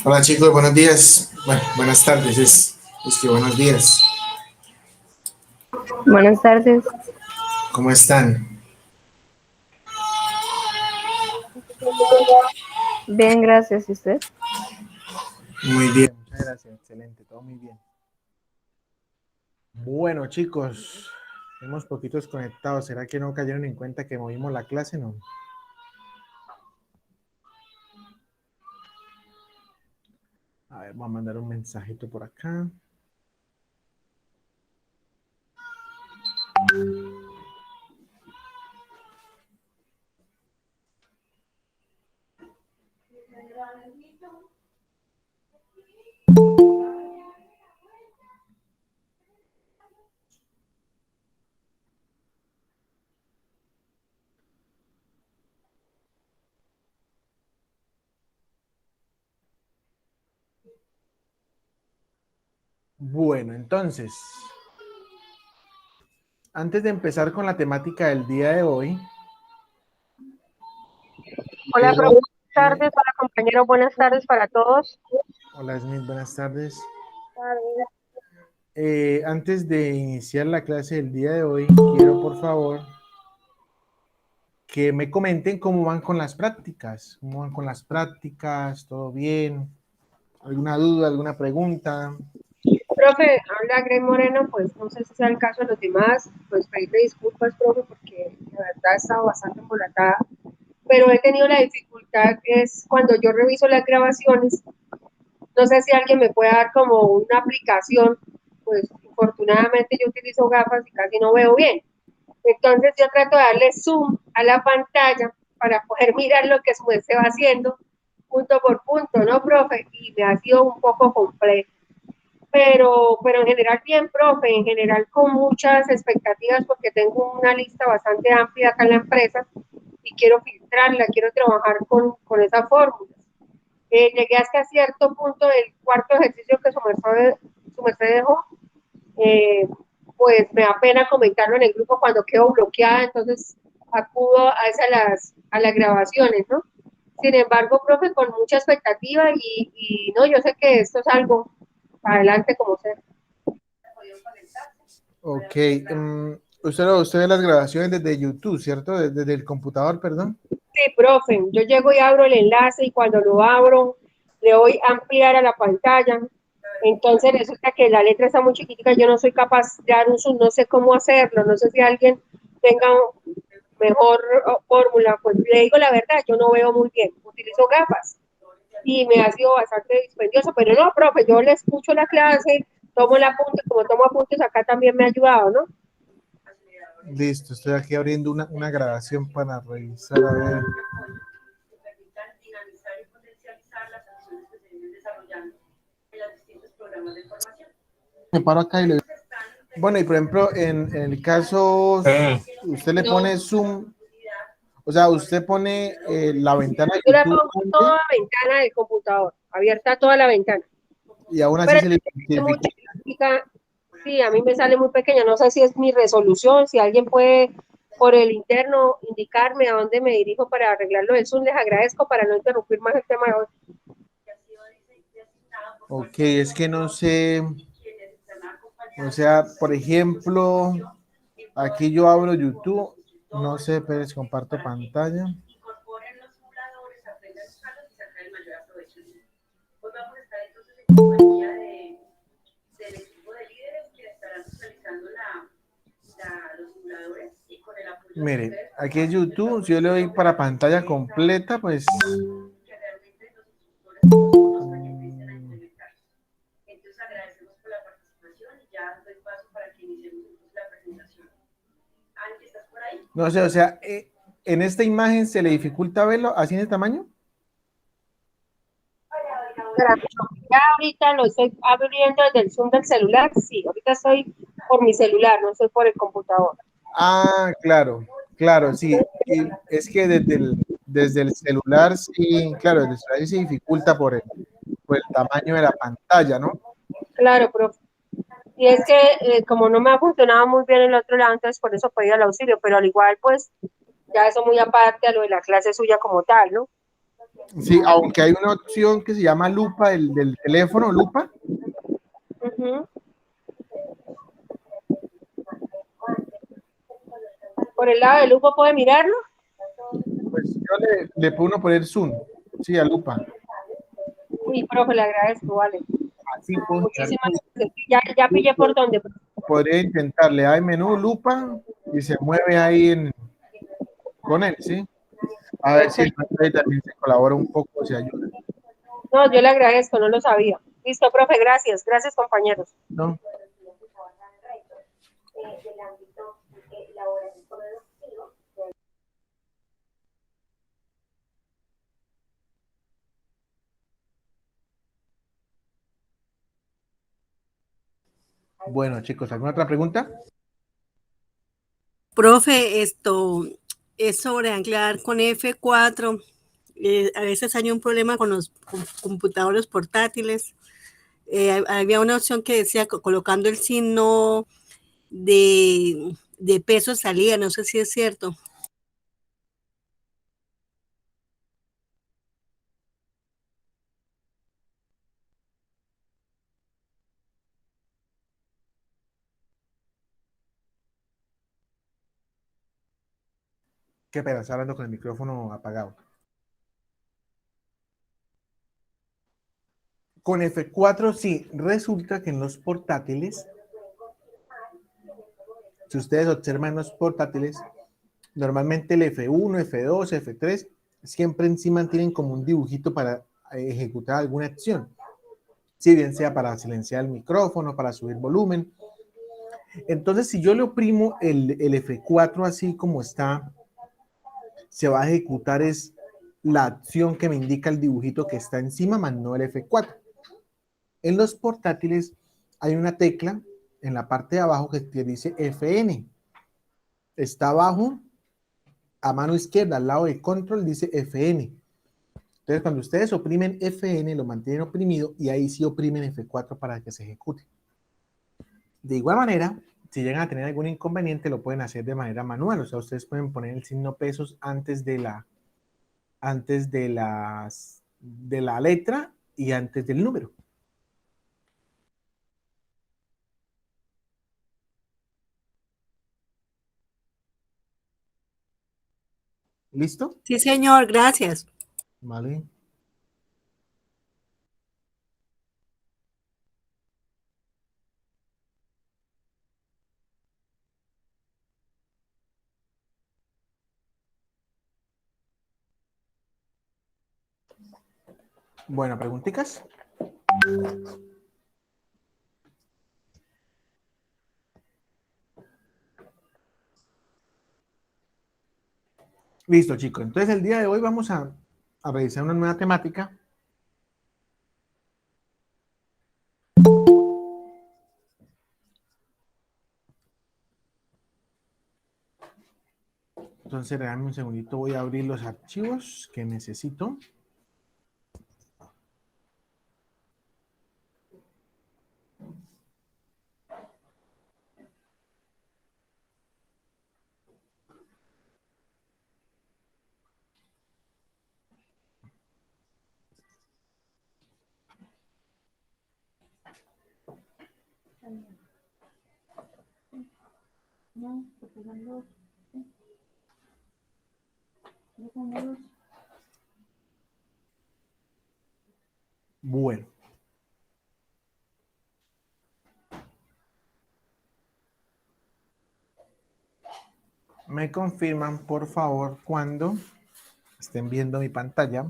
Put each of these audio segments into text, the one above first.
Hola chicos, buenos días. Bueno, buenas tardes, es que buenos días. Buenas tardes. ¿Cómo están? Bien, gracias. ¿Y usted? Muy bien, muchas gracias, excelente, todo muy bien. Bueno chicos, tenemos poquitos conectados. ¿Será que no cayeron en cuenta que movimos la clase? No. A ver, voy a mandar un mensajito por acá. Bueno, entonces, antes de empezar con la temática del día de hoy, Hola, profe. quiero... Buenas tardes. Hola, compañeros. Buenas tardes para todos. Hola Smith, buenas tardes. Antes de iniciar la clase del día de hoy, quiero por favor que me comenten cómo van con las prácticas. ¿Cómo van con las prácticas? ¿Todo bien? ¿Alguna duda, alguna pregunta? Profe, habla Greg Moreno. Pues no sé si sea el caso de los demás. Pues pedirle disculpas, profe, porque la verdad he estado bastante embolatada. Pero he tenido la dificultad, es cuando yo reviso las grabaciones. No sé si alguien me puede dar como una aplicación. Pues afortunadamente yo utilizo gafas y casi no veo bien. Entonces yo trato de darle zoom a la pantalla para poder mirar lo que se va haciendo punto por punto, ¿no, profe? Y me ha sido un poco complejo. Pero en general bien, profe, en general con muchas expectativas porque tengo una lista bastante amplia acá en la empresa y quiero filtrarla, quiero trabajar con esa fórmula. Llegué hasta cierto punto del cuarto ejercicio que su merced dejó, eh, pues me da pena comentarlo en el grupo cuando quedo bloqueada, entonces acudo a las grabaciones, ¿no? Sin embargo, profe, con mucha expectativa y no, yo sé que esto es algo para adelante como sea. Ok. Usted ve las grabaciones desde YouTube, ¿cierto? Desde el computador, perdón. Sí, profe, yo llego y abro el enlace y cuando lo abro le doy ampliar a la pantalla. Entonces resulta que la letra está muy chiquitica, yo no soy capaz de dar un zoom, no sé cómo hacerlo, no sé si alguien tenga mejor fórmula, pues le digo la verdad, yo no veo muy bien, utilizo gafas y me ha sido bastante dispendioso, pero no, profe, yo le escucho la clase, tomo el apunte, como tomo apuntes acá también me ha ayudado, ¿no? Listo, estoy aquí abriendo una grabación para revisar, a ver. Me paro acá y le... Bueno, y por ejemplo, en el caso, usted le No, pone zoom, o sea, usted pone la ventana de yo le YouTube pongo toda la ventana del computador, abierta toda la ventana. y aún así Pero se le es muy dificulta. chiquitica, sí, a mí me sale muy pequeña, no sé si es mi resolución, si alguien puede por el interno indicarme a dónde me dirijo para arreglarlo del Zoom, les agradezco para no interrumpir más el tema de hoy. Ok, es que no sé, o sea, por ejemplo, aquí yo abro YouTube, no sé, pero les comparto pantalla. Mire, aquí es YouTube, si yo le doy para pantalla completa, pues... No sé, o sea, en esta imagen se le dificulta verlo así en el tamaño. Ya ahorita lo estoy abriendo desde el Zoom del celular, sí, ahorita estoy por mi celular, no estoy por el computador. Ah, claro, claro, sí. Y es que desde el celular, sí, claro, desde el celular sí se dificulta por el tamaño de la pantalla, ¿no? Claro, profe. Y es que como no me ha funcionado muy bien el otro lado, entonces por eso pedí el auxilio, pero al igual pues ya eso muy aparte a lo de la clase suya como tal, ¿no? Sí, aunque hay una opción que se llama lupa del teléfono, lupa. Ujú. Por el lado de lujo puede mirarlo. Pues yo le puedo poner zoom, sí, a lupa. Uy, profe, le agradezco, vale. Así puedo mirar. Muchísimas gracias. Ya pillé por dónde. Podría intentarle, hay menú lupa y se mueve ahí con él, ¿sí? A ver si Perfecto. ahí también se colabora un poco, se ayuda, No, yo le agradezco, no lo sabía. Listo, profe, gracias. Gracias, compañeros. ¿no? Bueno, chicos, ¿alguna otra pregunta? Profe, esto es sobre anclar con F4. A veces hay un problema con los computadores portátiles. Había una opción que decía colocando el signo de peso salía, no sé si es cierto. Qué pena, está hablando con el micrófono apagado. Con F4, sí, resulta que en los portátiles, si ustedes observan los portátiles, normalmente el F1, F2, F3, siempre encima tienen como un dibujito para ejecutar alguna acción. Si bien sea para silenciar el micrófono, para subir volumen. Entonces, si yo le oprimo el F4 así como está, se va a ejecutar es la acción que me indica el dibujito que está encima, más no el F4. En los portátiles hay una tecla en la parte de abajo que dice FN. Está abajo, a mano izquierda, al lado de control, dice FN. Entonces, cuando ustedes oprimen FN, lo mantienen oprimido y ahí sí oprimen F4 para que se ejecute. De igual manera, si llegan a tener algún inconveniente, lo pueden hacer de manera manual. O sea, ustedes pueden poner el signo pesos antes de la letra y antes del número. ¿Listo? Sí, señor, gracias. Vale. Bueno, preguntitas. Listo, chicos. Entonces, el día de hoy vamos a revisar una nueva temática. Entonces, regálame un segundito. Voy a abrir los archivos que necesito. Bueno. Me confirman, por favor, cuando estén viendo mi pantalla.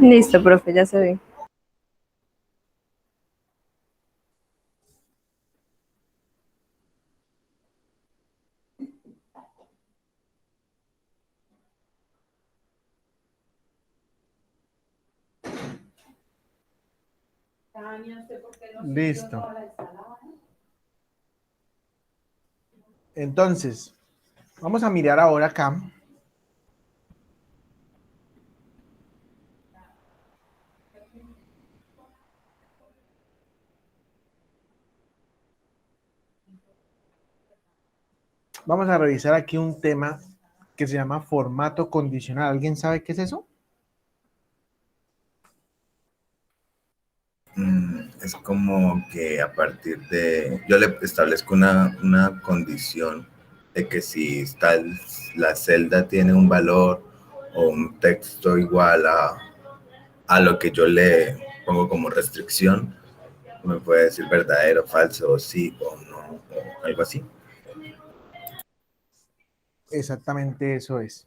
Listo, profe, ya se ve. Listo. Entonces, vamos a mirar ahora acá. Vamos a revisar aquí un tema que se llama formato condicional. ¿Alguien sabe qué es eso? Es como que a partir de, yo le establezco una condición de que si la celda tiene un valor o un texto igual a lo que yo le pongo como restricción, me puede decir verdadero, falso, o sí o no, o algo así. Exactamente eso es.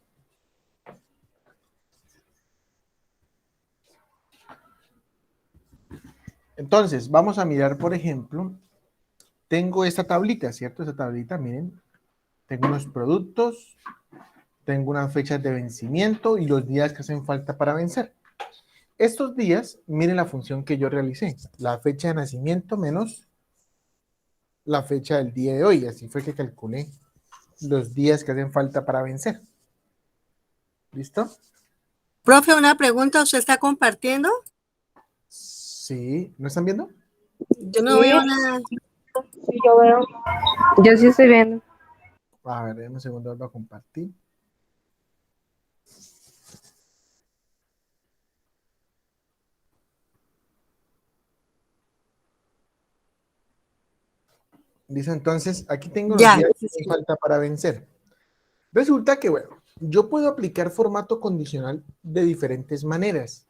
Entonces, vamos a mirar, por ejemplo, tengo esta tablita, ¿cierto? Esta tablita, miren, tengo unos productos, tengo unas fechas de vencimiento y los días que hacen falta para vencer. Estos días, miren la función que yo realicé, la fecha de nacimiento menos la fecha del día de hoy. Así fue que calculé los días que hacen falta para vencer. ¿Listo? Profe, una pregunta, ¿usted está compartiendo? Sí, ¿no están viendo? Yo no veo nada. Sí, yo veo. Yo sí estoy viendo. A ver, déjame un segundo, voy a compartir. Dice entonces, aquí tengo los Ya, días que sí, hacen sí. falta para vencer. Resulta que, bueno, yo puedo aplicar formato condicional de diferentes maneras.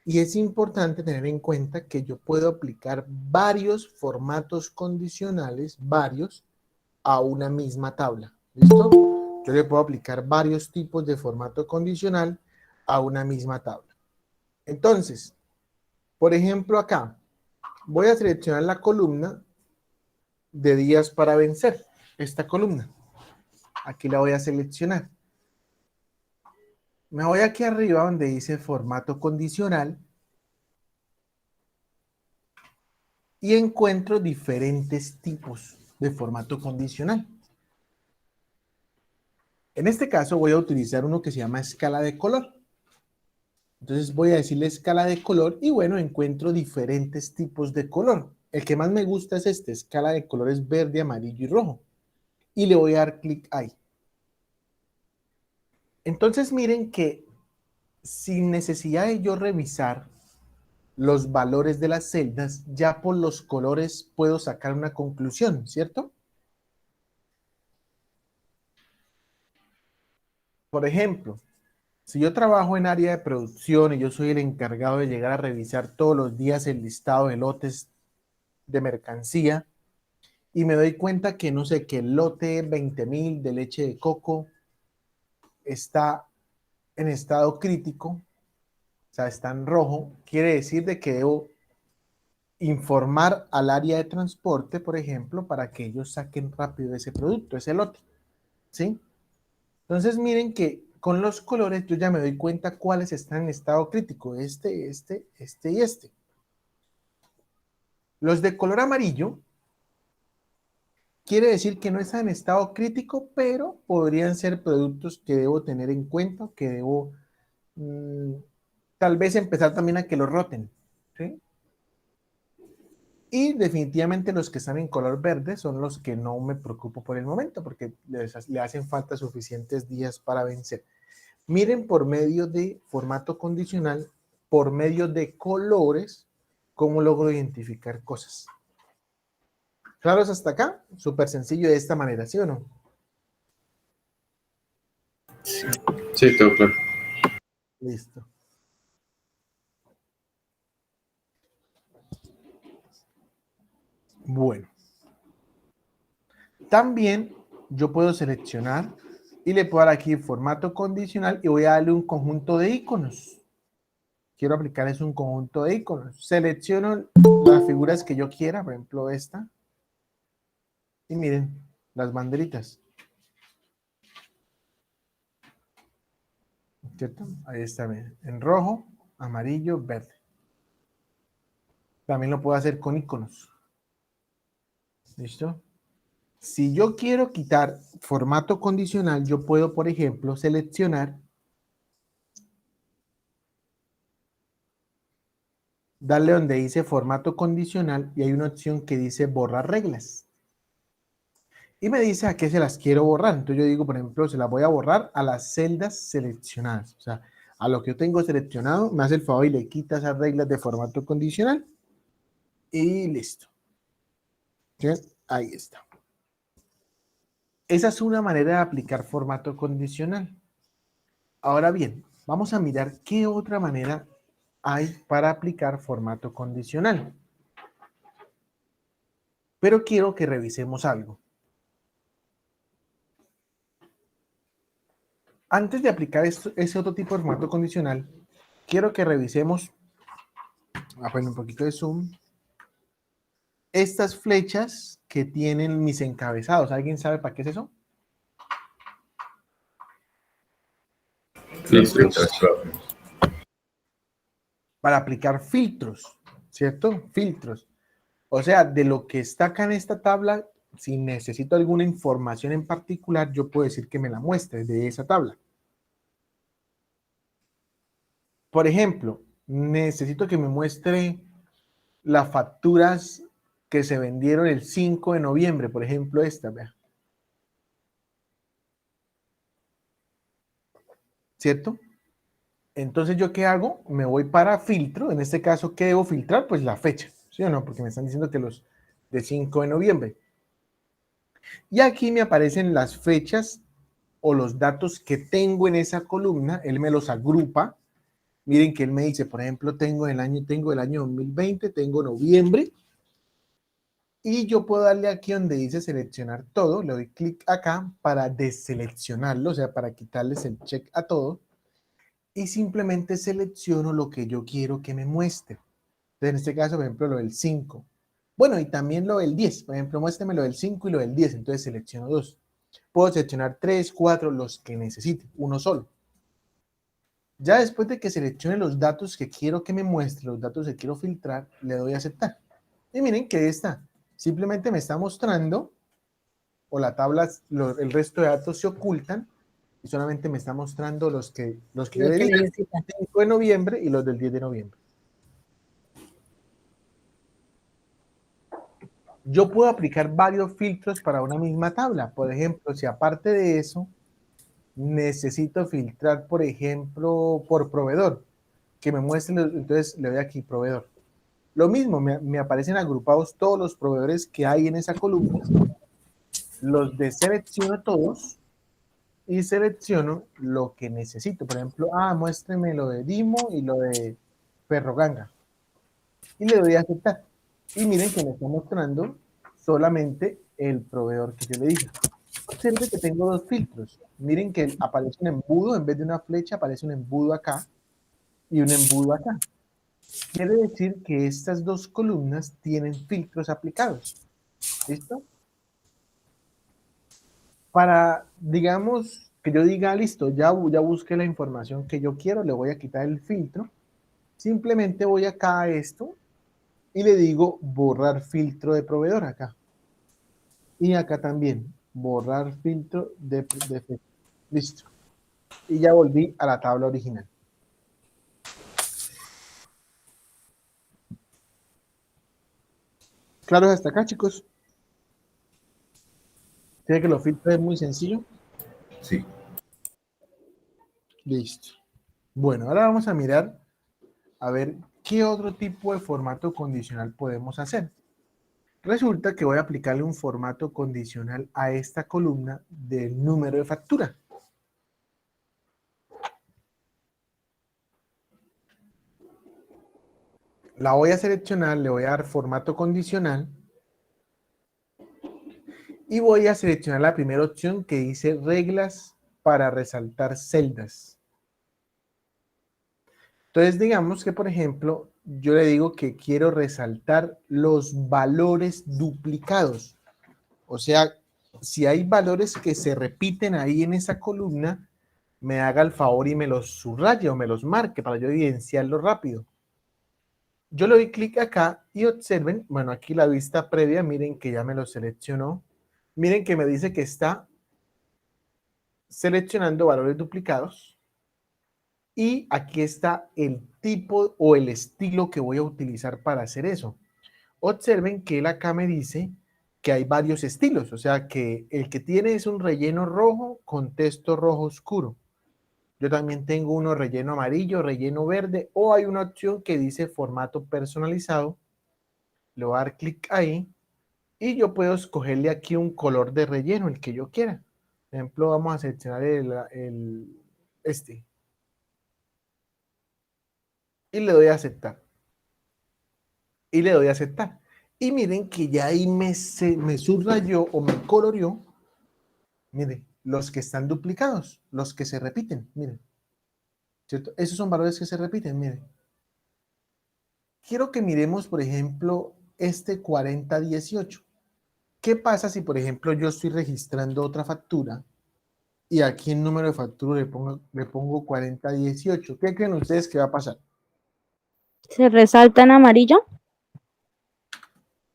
Y es importante tener en cuenta que yo puedo aplicar varios formatos condicionales, varios, a una misma tabla. ¿Listo? Yo le puedo aplicar varios tipos de formato condicional a una misma tabla. Entonces, por ejemplo, acá voy a seleccionar la columna de días para vencer. Esta columna. Aquí la voy a seleccionar. Me voy aquí arriba donde dice formato condicional y encuentro diferentes tipos de formato condicional. En este caso voy a utilizar uno que se llama escala de color. Entonces voy a decirle escala de color y bueno, encuentro diferentes tipos de color. El que más me gusta es este, escala de colores verde, amarillo y rojo. Y le voy a dar clic ahí. Entonces miren que sin necesidad de yo revisar los valores de las celdas, ya por los colores puedo sacar una conclusión, ¿cierto? Por ejemplo, si yo trabajo en área de producción y yo soy el encargado de llegar a revisar todos los días el listado de lotes de mercancía y me doy cuenta que no sé, que el lote 20.000 de leche de coco está en estado crítico, o sea, está en rojo, quiere decir de que debo informar al área de transporte, por ejemplo, para que ellos saquen rápido ese producto, ese lote, ¿sí? Entonces miren que con los colores yo ya me doy cuenta cuáles están en estado crítico, este y este. Los de color amarillo quiere decir que no están en estado crítico, pero podrían ser productos que debo tener en cuenta, que debo tal vez empezar también a que los roten, ¿sí? Y definitivamente los que están en color verde son los que no me preocupo por el momento, porque le hacen falta suficientes días para vencer. Miren por medio de formato condicional, por medio de colores, cómo logro identificar cosas. ¿Claros hasta acá? Súper sencillo de esta manera, ¿sí o no? Sí, todo claro. Listo. Bueno. También yo puedo seleccionar y le puedo dar aquí formato condicional y voy a darle un conjunto de iconos. Quiero aplicarles un conjunto de iconos. Selecciono las figuras que yo quiera, por ejemplo esta. Y miren, las banderitas. ¿Cierto? Ahí está, miren. En rojo, amarillo, verde. También lo puedo hacer con iconos. ¿Listo? Si yo quiero quitar formato condicional, yo puedo, por ejemplo, seleccionar, darle donde dice formato condicional y hay una opción que dice borrar reglas. Y me dice a qué se las quiero borrar. Entonces yo digo, por ejemplo, se las voy a borrar a las celdas seleccionadas. O sea, a lo que yo tengo seleccionado, me hace el favor y le quita esas reglas de formato condicional. Y listo. ¿Sí? Ahí está. Esa es una manera de aplicar formato condicional. Ahora bien, vamos a mirar qué otra manera hay para aplicar formato condicional. Pero quiero que revisemos algo. Antes de aplicar ese otro tipo de formato condicional, quiero que revisemos, voy a poner un poquito de zoom, estas flechas que tienen mis encabezados. ¿Alguien sabe para qué es eso? Los filtros, profe. Para aplicar filtros, ¿cierto? Filtros. O sea, de lo que está acá en esta tabla, si necesito alguna información en particular, yo puedo decir que me la muestre de esa tabla. Por ejemplo, necesito que me muestre las facturas que se vendieron el 5 de noviembre, por ejemplo, esta, vea. ¿Cierto? Entonces, ¿yo qué hago? Me voy para filtro. En este caso, ¿qué debo filtrar? Pues la fecha, ¿sí o no? Porque me están diciendo que los de 5 de noviembre. Y aquí me aparecen las fechas o los datos que tengo en esa columna. Él me los agrupa. Miren que él me dice, por ejemplo, tengo el año 2020, tengo noviembre. Y yo puedo darle aquí donde dice seleccionar todo. Le doy clic acá para deseleccionarlo, o sea, para quitarles el check a todo. Y simplemente selecciono lo que yo quiero que me muestre. Entonces, en este caso, por ejemplo, lo del 5. Bueno, y también lo del 10. Por ejemplo, muéstrame lo del 5 y lo del 10. Entonces selecciono dos. Puedo seleccionar 3, 4, los que necesite, uno solo. Ya después de que seleccione los datos que quiero que me muestre, los datos que quiero filtrar, le doy a aceptar. Y miren que está. Simplemente me está mostrando, o la tabla, el resto de datos se ocultan, y solamente me está mostrando los que yo le dije, el 5 de noviembre y los del 10 de noviembre. Yo puedo aplicar varios filtros para una misma tabla. Por ejemplo, si aparte de eso, necesito filtrar, por ejemplo, por proveedor, que me muestre, entonces le doy aquí proveedor. Lo mismo, me aparecen agrupados todos los proveedores que hay en esa columna, los deselecciono todos y selecciono lo que necesito. Por ejemplo, muéstreme lo de Dimo y lo de Ferroganga. Y le doy a aceptar. Y miren que me está mostrando solamente el proveedor que yo le dije. Observe que tengo dos filtros. Miren que aparece un embudo, en vez de una flecha aparece un embudo acá y un embudo acá. Quiere decir que estas dos columnas tienen filtros aplicados. ¿Listo? Para, digamos, que yo diga, listo, ya busqué la información que yo quiero, le voy a quitar el filtro. Simplemente voy acá a esto y le digo borrar filtro de proveedor acá. Y acá también, borrar filtro de listo. Y ya volví a la tabla original. ¿Claros hasta acá, chicos? ¿Tiene que los filtros es muy sencillo? Sí. Listo. Bueno, ahora vamos a mirar a ver qué otro tipo de formato condicional podemos hacer. Resulta que voy a aplicarle un formato condicional a esta columna del número de factura. La voy a seleccionar, le voy a dar formato condicional y voy a seleccionar la primera opción que dice reglas para resaltar celdas. Entonces, digamos que, por ejemplo, yo le digo que quiero resaltar los valores duplicados. O sea, si hay valores que se repiten ahí en esa columna, me haga el favor y me los subraye o me los marque para yo evidenciarlo rápido. Yo le doy clic acá y observen, bueno, aquí la vista previa, miren que ya me lo seleccionó. Miren que me dice que está seleccionando valores duplicados. Y aquí está el tipo o el estilo que voy a utilizar para hacer eso. Observen que él acá me dice que hay varios estilos, o sea que el que tiene es un relleno rojo con texto rojo oscuro. Yo también tengo uno relleno amarillo, relleno verde, o hay una opción que dice formato personalizado. Le voy a dar clic ahí y yo puedo escogerle aquí un color de relleno, el que yo quiera. Por ejemplo, vamos a seleccionar este. Y le doy a aceptar. Y le doy a aceptar. Y miren que ya ahí me subrayó o me coloreó, miren, los que están duplicados, los que se repiten, miren. ¿Cierto? Esos son valores que se repiten, miren. Quiero que miremos, por ejemplo, este 4018. ¿Qué pasa si, por ejemplo, yo estoy registrando otra factura y aquí en número de factura le pongo 4018? ¿Qué creen ustedes que va a pasar? ¿Se resalta en amarillo?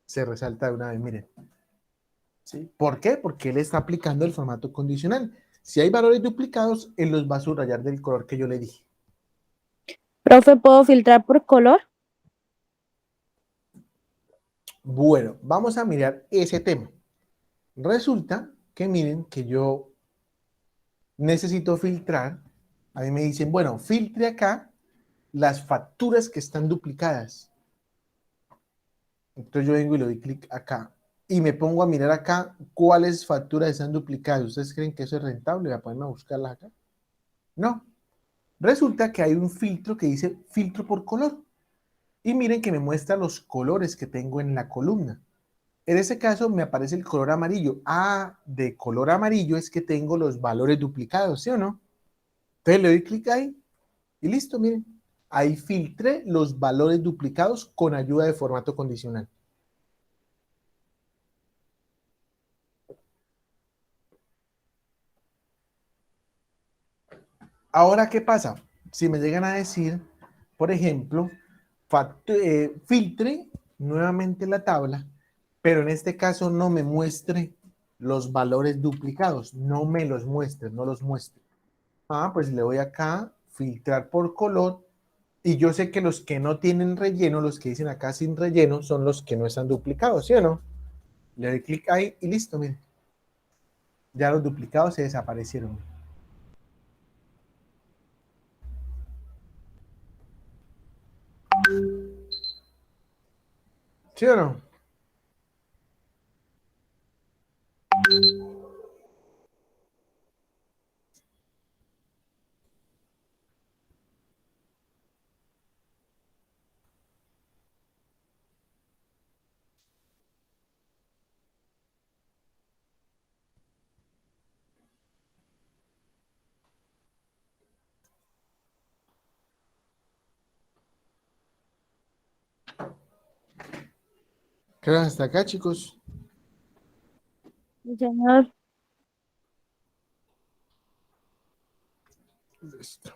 Se resalta de una vez, miren. ¿Sí? ¿Por qué? Porque él está aplicando el formato condicional. Si hay valores duplicados, él los va a subrayar del color que yo le dije. Profe, ¿puedo filtrar por color? Bueno, vamos a mirar ese tema. Resulta que miren que yo necesito filtrar. A mí me dicen, bueno, filtre acá las facturas que están duplicadas. Entonces yo vengo y le doy clic acá y me pongo a mirar acá cuáles facturas están duplicadas. ¿Ustedes creen que eso es rentable? ¿Voy a ponerme a buscarlas acá? No. Resulta que hay un filtro que dice filtro por color. Y miren que me muestra los colores que tengo en la columna. En ese caso me aparece el color amarillo. Ah, de color amarillo es que tengo los valores duplicados, ¿sí o no? Entonces le doy clic ahí y listo, miren. Ahí filtré los valores duplicados con ayuda de formato condicional. Ahora, ¿qué pasa? Si me llegan a decir, por ejemplo, filtre nuevamente la tabla, pero en este caso no me muestre los valores duplicados, no me los muestre, no los muestre. Ah, pues le voy acá, filtrar por color, y yo sé que los que no tienen relleno, los que dicen acá sin relleno, son los que no están duplicados, ¿sí o no? Le doy clic ahí y listo, miren. Ya los duplicados se desaparecieron. ¿Sí o no? ¿Quedan hasta acá, chicos? Sí, señor. Listo.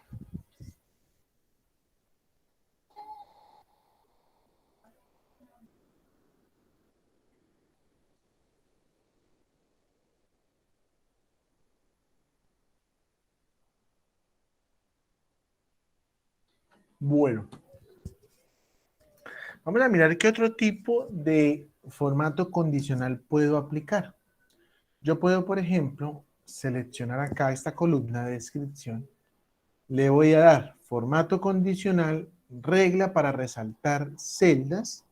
Bueno, vamos a mirar qué otro tipo de formato condicional puedo aplicar. Yo puedo, por ejemplo, seleccionar acá esta columna de descripción. Le voy a dar formato condicional, regla para resaltar celdas.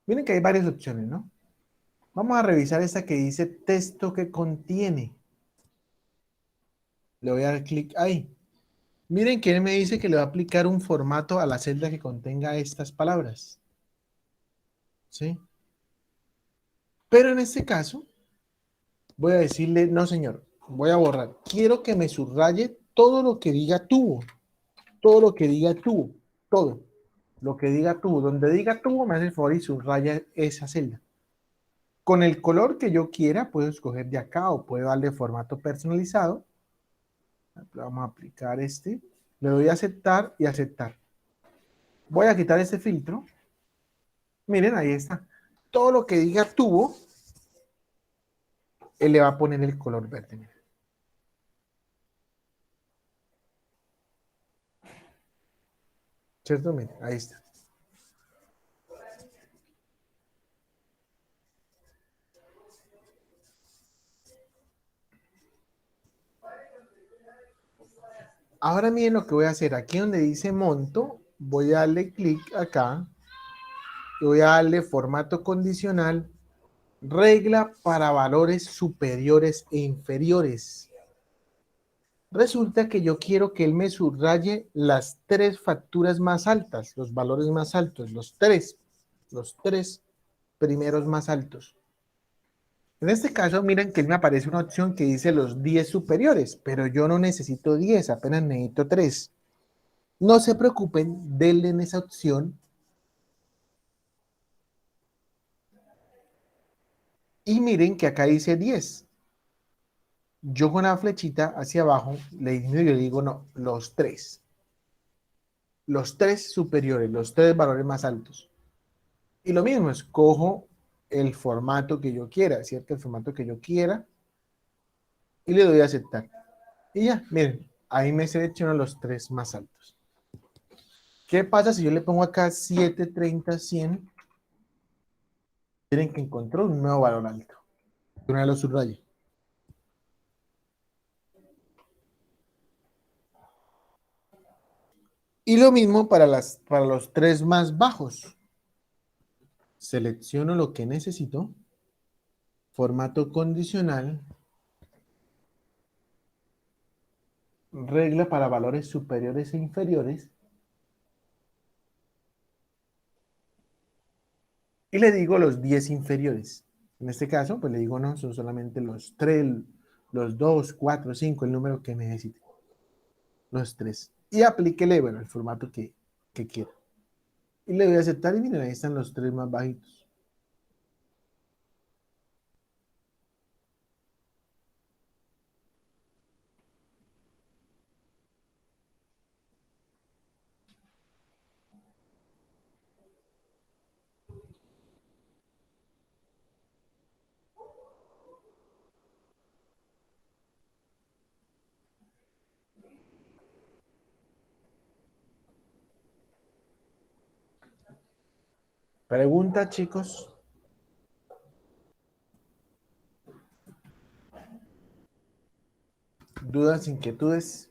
Miren que hay varias opciones, ¿no? Vamos a revisar esta que dice texto que contiene. Le voy a dar clic ahí. Miren que él me dice que le va a aplicar un formato a la celda que contenga estas palabras. ¿Sí? Pero en este caso, voy a decirle, no señor, voy a borrar. Quiero que me subraye todo lo que diga tubo. Todo lo que diga tubo. Todo. Lo que diga tubo. Donde diga tubo, me hace el favor y subraya esa celda. Con el color que yo quiera, puedo escoger de acá o puedo darle formato personalizado. Vamos a aplicar este. Le doy a aceptar y aceptar. Voy a quitar este filtro. Miren, ahí está. Todo lo que diga tubo, él le va a poner el color verde. Miren. ¿Cierto? Miren, ahí está. Ahora miren lo que voy a hacer. Aquí donde dice monto, voy a darle clic acá. Y voy a darle formato condicional, regla para valores superiores e inferiores. Resulta que yo quiero que él me subraye las 3 facturas más altas, los valores más altos, los tres primeros más altos. En este caso, miren que me aparece una opción que dice los 10 superiores, pero yo no necesito 10, apenas necesito 3. No se preocupen, denle en esa opción. Y miren que acá dice 10. Yo con la flechita hacia abajo le disminuyo y le digo no, los 3. Los 3 superiores, los 3 valores más altos. Y lo mismo, escojo el formato que yo quiera, ¿cierto? El formato que yo quiera. Y le doy a aceptar. Y ya, miren, ahí me selecciono los 3 más altos. ¿Qué pasa si yo le pongo acá 730, 100? Tienen que encontrar un nuevo valor alto. Una vez lo subrayo. Y lo mismo para los 3 más bajos. Selecciono lo que necesito. Formato condicional. Regla para valores superiores e inferiores. Y le digo los 10 inferiores. En este caso, pues le digo no, son solamente los 3, los 2, 4, 5, el número que necesite. Los 3. Y aplíquele, bueno, el formato que quiera. Y le voy a aceptar y miren, ahí están los 3 más bajitos. Pregunta, chicos. ¿Dudas, inquietudes?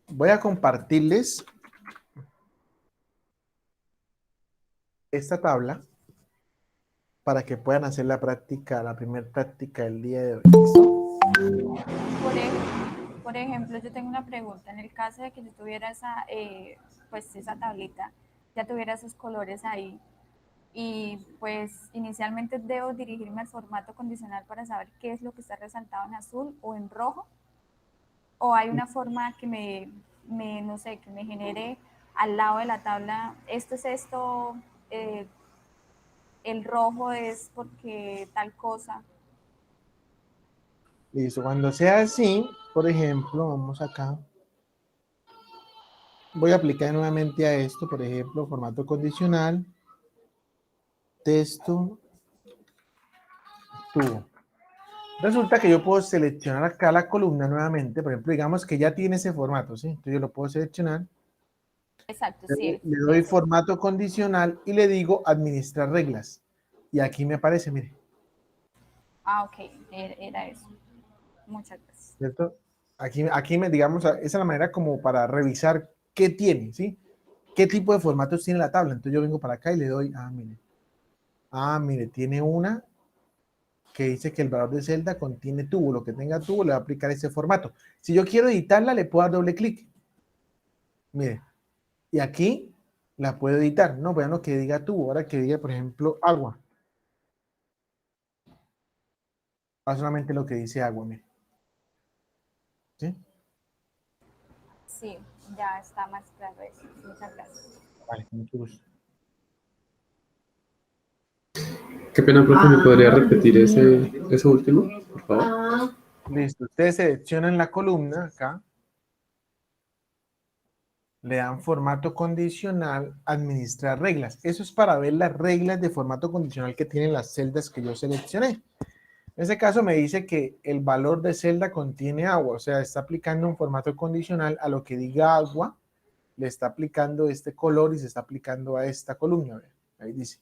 Voy a compartirles esta tabla para que puedan hacer la práctica, la primera práctica del día de hoy. Por ejemplo, yo tengo una pregunta. En el caso de que yo tuviera pues esa tablita, ya tuviera esos colores ahí, y pues inicialmente debo dirigirme al formato condicional para saber qué es lo que está resaltado en azul o en rojo, o hay una forma que no sé, que me genere al lado de la tabla, esto es esto, el rojo es porque tal cosa. Listo, cuando sea así, por ejemplo, vamos acá. Voy a aplicar nuevamente a esto, por ejemplo, formato condicional, texto, tubo. Resulta que yo puedo seleccionar acá la columna nuevamente, por ejemplo, digamos que ya tiene ese formato, ¿sí? Entonces yo lo puedo seleccionar. Exacto, sí. Le doy formato condicional y le digo administrar reglas. Y aquí me aparece, mire. Ah, ok, era eso. Muchas gracias. ¿Cierto? Aquí me, digamos, esa es la manera como para revisar qué tiene, ¿sí? ¿Qué tipo de formatos tiene la tabla? Entonces yo vengo para acá y le doy, mire, tiene una que dice que el valor de celda contiene tubo. Lo que tenga tubo le va a aplicar ese formato. Si yo quiero editarla, le puedo dar doble clic. Mire, y aquí la puedo editar. No, vean lo que diga tubo. Ahora que diga, por ejemplo, agua. Solamente lo que dice agua, mire. ¿Sí? Sí, ya está más claro eso. Muchas gracias. Vale, con mucho gusto. Qué pena, profe, ¿me podría repetir eso último, por favor? Listo. Ustedes seleccionan la columna acá. Le dan formato condicional, administrar reglas. Eso es para ver las reglas de formato condicional que tienen las celdas que yo seleccioné. En este caso me dice que el valor de celda contiene agua, o sea, está aplicando un formato condicional a lo que diga agua, le está aplicando este color y se está aplicando a esta columna. Ahí dice.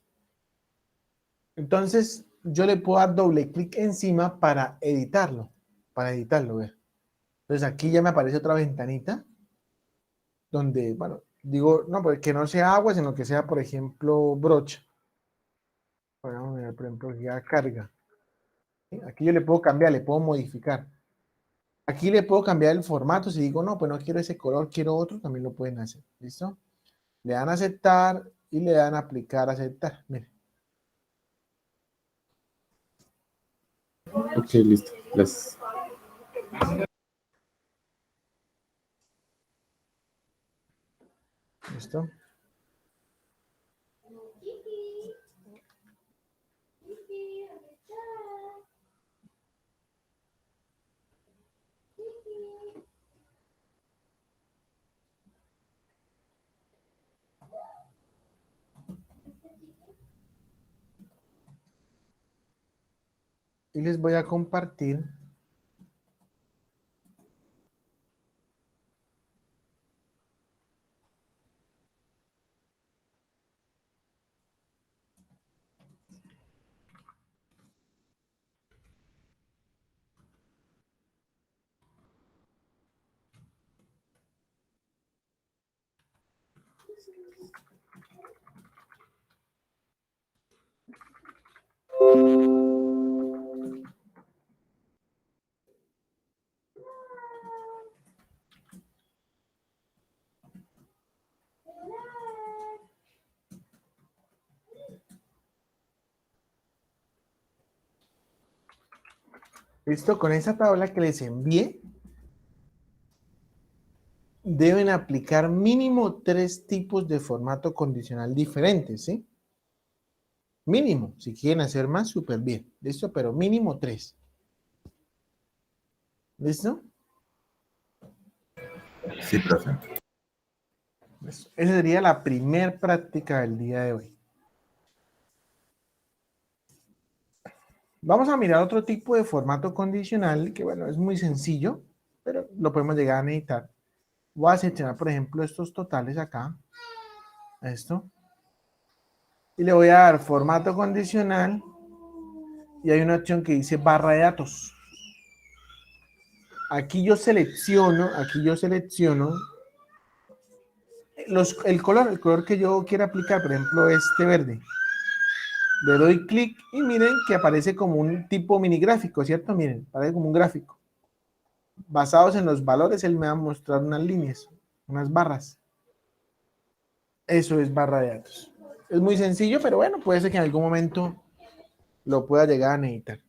Entonces, yo le puedo dar doble clic encima para editarlo. Vea. Entonces aquí ya me aparece otra ventanita donde, bueno, digo, no, pues que no sea agua, sino que sea, por ejemplo, brocha. Vamos a mirar, por ejemplo, que ya carga. ¿Sí? Aquí yo le puedo cambiar, le puedo modificar. Aquí le puedo cambiar el formato. Si digo, no, pues no quiero ese color, quiero otro, también lo pueden hacer. ¿Listo? Le dan a aceptar y le dan a aplicar aceptar. Miren. Ok, listo. Gracias. ¿Listo? Y les voy a compartir ¿listo? Con esa tabla que les envié, deben aplicar mínimo 3 tipos de formato condicional diferentes, ¿sí? Mínimo. Si quieren hacer más, súper bien. ¿Listo? Pero mínimo 3. ¿Listo? Sí, profe. Listo. Esa sería la primer práctica del día de hoy. Vamos a mirar otro tipo de formato condicional que, bueno, es muy sencillo, pero lo podemos llegar a necesitar. Voy a seleccionar, por ejemplo, estos totales acá. Esto. Y le voy a dar formato condicional. Y hay una opción que dice barra de datos. Aquí yo selecciono el color que yo quiero aplicar, por ejemplo, este verde. Le doy clic y miren que aparece como un tipo mini gráfico, ¿cierto? Miren, aparece como un gráfico. Basados en los valores, él me va a mostrar unas líneas, unas barras. Eso es barra de datos. Es muy sencillo, pero bueno, puede ser que en algún momento lo pueda llegar a necesitar.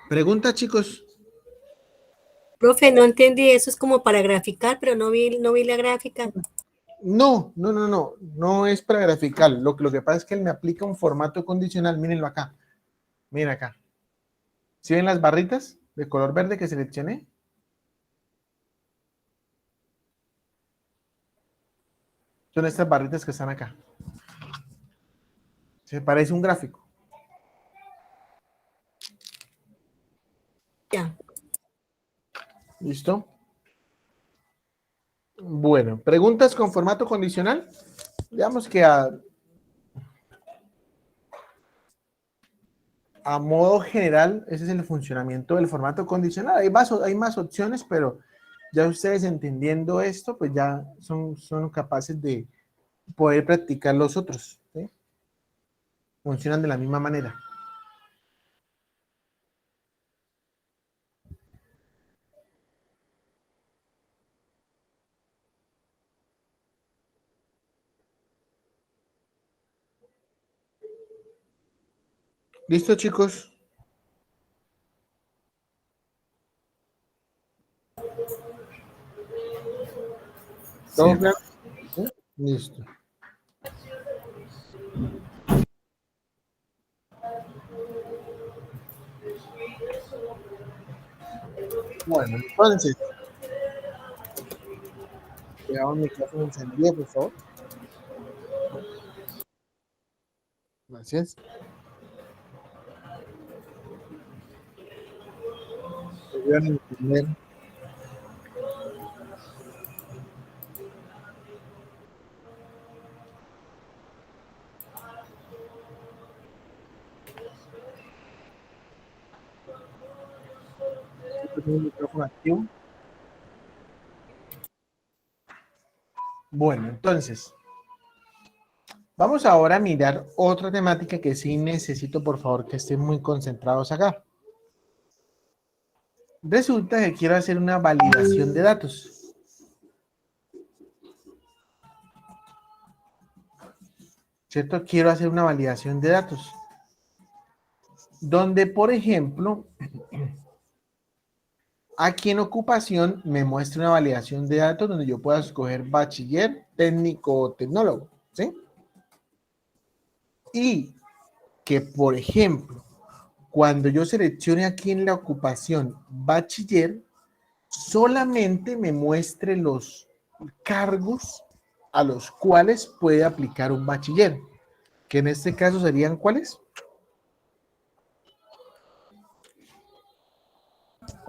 Pregunta, chicos. Profe, no entendí, eso es como para graficar, pero no vi la gráfica. No es para graficar. Lo que pasa es que él me aplica un formato condicional. Mírenlo acá. Miren acá. ¿Sí ven las barritas de color verde que seleccioné? Son estas barritas que están acá. Se parece un gráfico. Ya. ¿Listo? Bueno, preguntas con formato condicional. Digamos que a modo general, ese es el funcionamiento del formato condicional. Hay más opciones, pero ya ustedes entendiendo esto, pues ya son capaces de poder practicar los otros. ¿Sí? Funcionan de la misma manera. ¿Listo, chicos? ¿Todo Sí. claro? ¿Sí? Listo. Bueno, entonces, dejamos mi micrófono encendido, por favor. Gracias. Ayudan a entender. tengo el micrófono activo. Bueno, entonces, vamos ahora a mirar otra temática que sí necesito, por favor, que estén muy concentrados acá. Resulta que quiero hacer una validación de datos. ¿Cierto? Quiero hacer una validación de datos. Donde, por ejemplo, aquí en ocupación me muestra una validación de datos donde yo pueda escoger bachiller, técnico o tecnólogo, ¿sí? Y que, por ejemplo, cuando yo seleccione aquí en la ocupación bachiller, solamente me muestre los cargos a los cuales puede aplicar un bachiller, que en este caso serían ¿cuáles?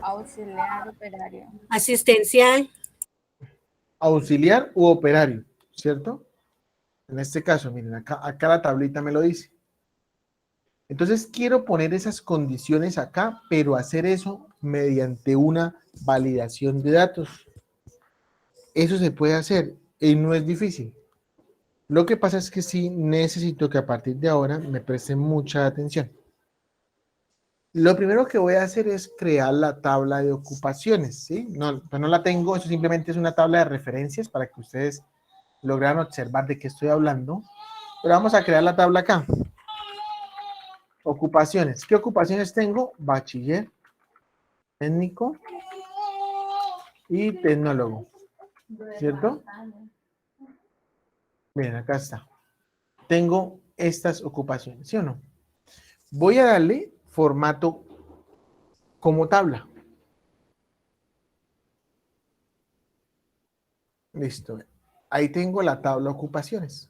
Auxiliar operario. Asistencial. Auxiliar u operario, ¿cierto? En este caso, miren, acá la tablita me lo dice. Entonces quiero poner esas condiciones acá, pero hacer eso mediante una validación de datos. Eso se puede hacer y no es difícil. Lo que pasa es que sí necesito que a partir de ahora me presten mucha atención. Lo primero que voy a hacer es crear la tabla de ocupaciones, ¿sí? No, pues no la tengo, eso simplemente es una tabla de referencias para que ustedes logren observar de qué estoy hablando. Pero vamos a crear la tabla acá. Ocupaciones. ¿Qué ocupaciones tengo? Bachiller, técnico y tecnólogo, ¿cierto? Bien, acá está. Tengo estas ocupaciones, ¿sí o no? Voy a darle formato como tabla. Listo. Ahí tengo la tabla de ocupaciones.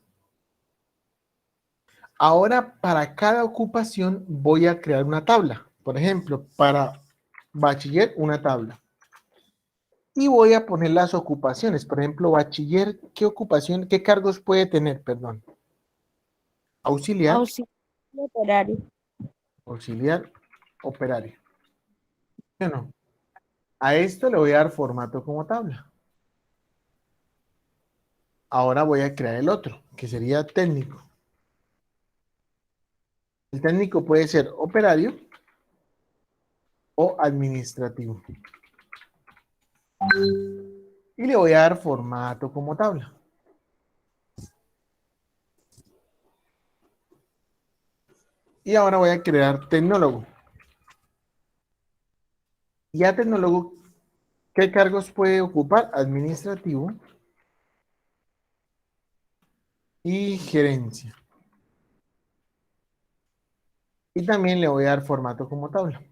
Ahora, para cada ocupación voy a crear una tabla. Por ejemplo, para bachiller, una tabla. Y voy a poner las ocupaciones. Por ejemplo, bachiller, ¿qué ocupación, qué cargos puede tener? Perdón. Auxiliar, Auxiliar operario. auxiliar, operario. ¿Sí o no? A esto le voy a dar formato como tabla. Ahora voy a crear el otro, que sería técnico. El técnico puede ser operario o administrativo. Y le voy a dar formato como tabla. Y ahora voy a crear tecnólogo. Y a tecnólogo, ¿qué cargos puede ocupar? Administrativo y gerencia. Y también le voy a dar formato como tabla.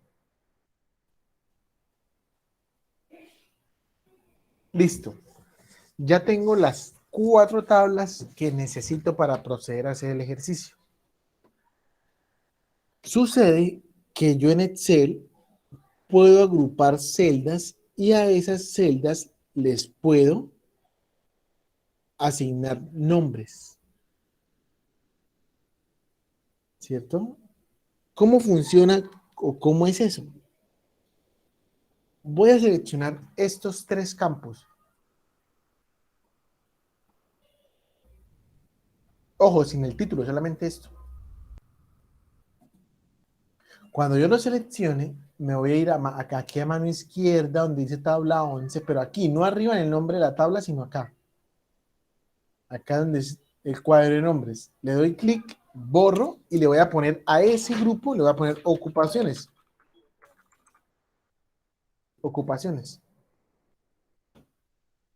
Listo. Ya tengo las 4 tablas que necesito para proceder a hacer el ejercicio. Sucede que yo en Excel puedo agrupar celdas y a esas celdas les puedo asignar nombres. ¿Cierto? ¿Cómo funciona o cómo es eso? Voy a seleccionar estos 3 campos. Ojo, sin el título, solamente esto. Cuando yo lo seleccione, me voy a ir acá, aquí a mano izquierda, donde dice tabla 11, pero aquí, no arriba en el nombre de la tabla, sino acá. Acá donde es el cuadro de nombres. Le doy clic, borro, y le voy a poner a ese grupo, le voy a poner ocupaciones. Ocupaciones.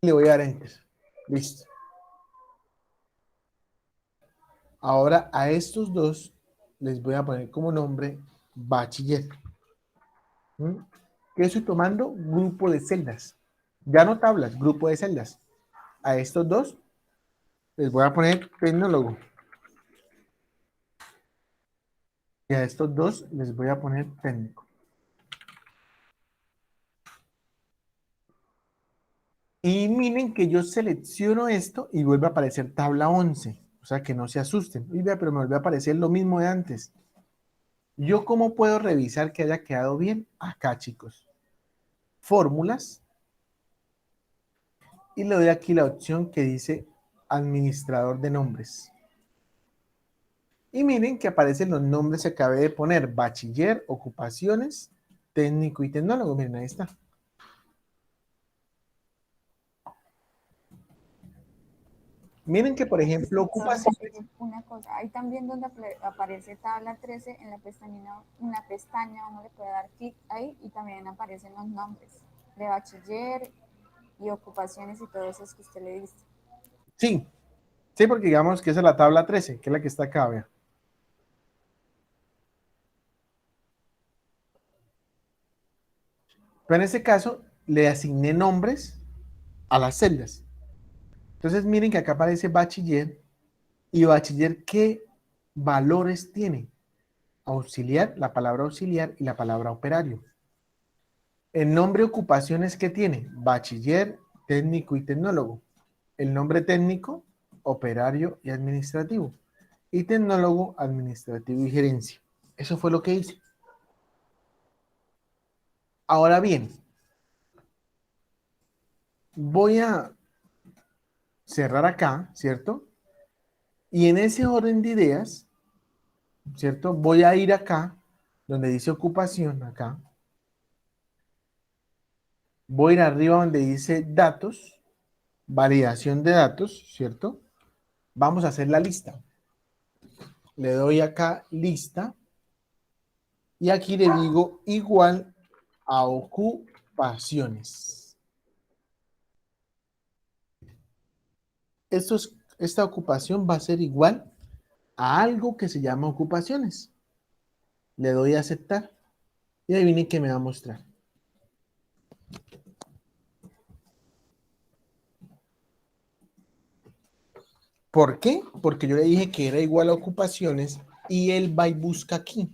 Y le voy a dar enter. Listo. Ahora a estos dos les voy a poner como nombre bachiller. ¿Mm? ¿Qué estoy tomando? Grupo de celdas. Ya no tablas, grupo de celdas. A estos dos les voy a poner tecnólogo. Y a estos dos les voy a poner técnico. Y miren que yo selecciono esto y vuelve a aparecer tabla 11. O sea que no se asusten. Uy, vea, pero me vuelve a aparecer lo mismo de antes. ¿Yo cómo puedo revisar que haya quedado bien? Acá, chicos. fórmulas y le doy aquí la opción que dice administrador de nombres. Y miren que aparecen los nombres que acabé de poner: bachiller, ocupaciones, técnico y tecnólogo. Miren, ahí está. Miren que, por ejemplo, ocupaciones. Una cosa, ahí también donde aparece tabla 13, en la pestaña uno le puede dar clic ahí y también aparecen los nombres de bachiller y ocupaciones y todos esos que usted le dice. Sí, sí, porque digamos que esa es la tabla 13, que es la que está acá, vea. Pero en este caso le asigné nombres a las celdas. Entonces miren que acá aparece bachiller, y bachiller, ¿qué valores tiene? Auxiliar, la palabra auxiliar y la palabra operario. El nombre ocupaciones, ¿qué tiene? Bachiller, técnico y tecnólogo. El nombre técnico, operario y administrativo. Y tecnólogo, administrativo y gerencia. Eso fue lo que hice. Ahora bien, voy a cerrar acá, ¿cierto? Y en ese orden de ideas, ¿cierto? Voy a ir acá, donde dice ocupación, acá. Voy a ir arriba donde dice datos, validación de datos, ¿cierto? Vamos a hacer la lista. Le doy acá lista. Y aquí le digo igual a ocupaciones. Esta ocupación va a ser igual a algo que se llama ocupaciones. Le doy a aceptar. Y adivinen qué me va a mostrar. ¿Por qué? Porque yo le dije que era igual a ocupaciones y él va y busca aquí.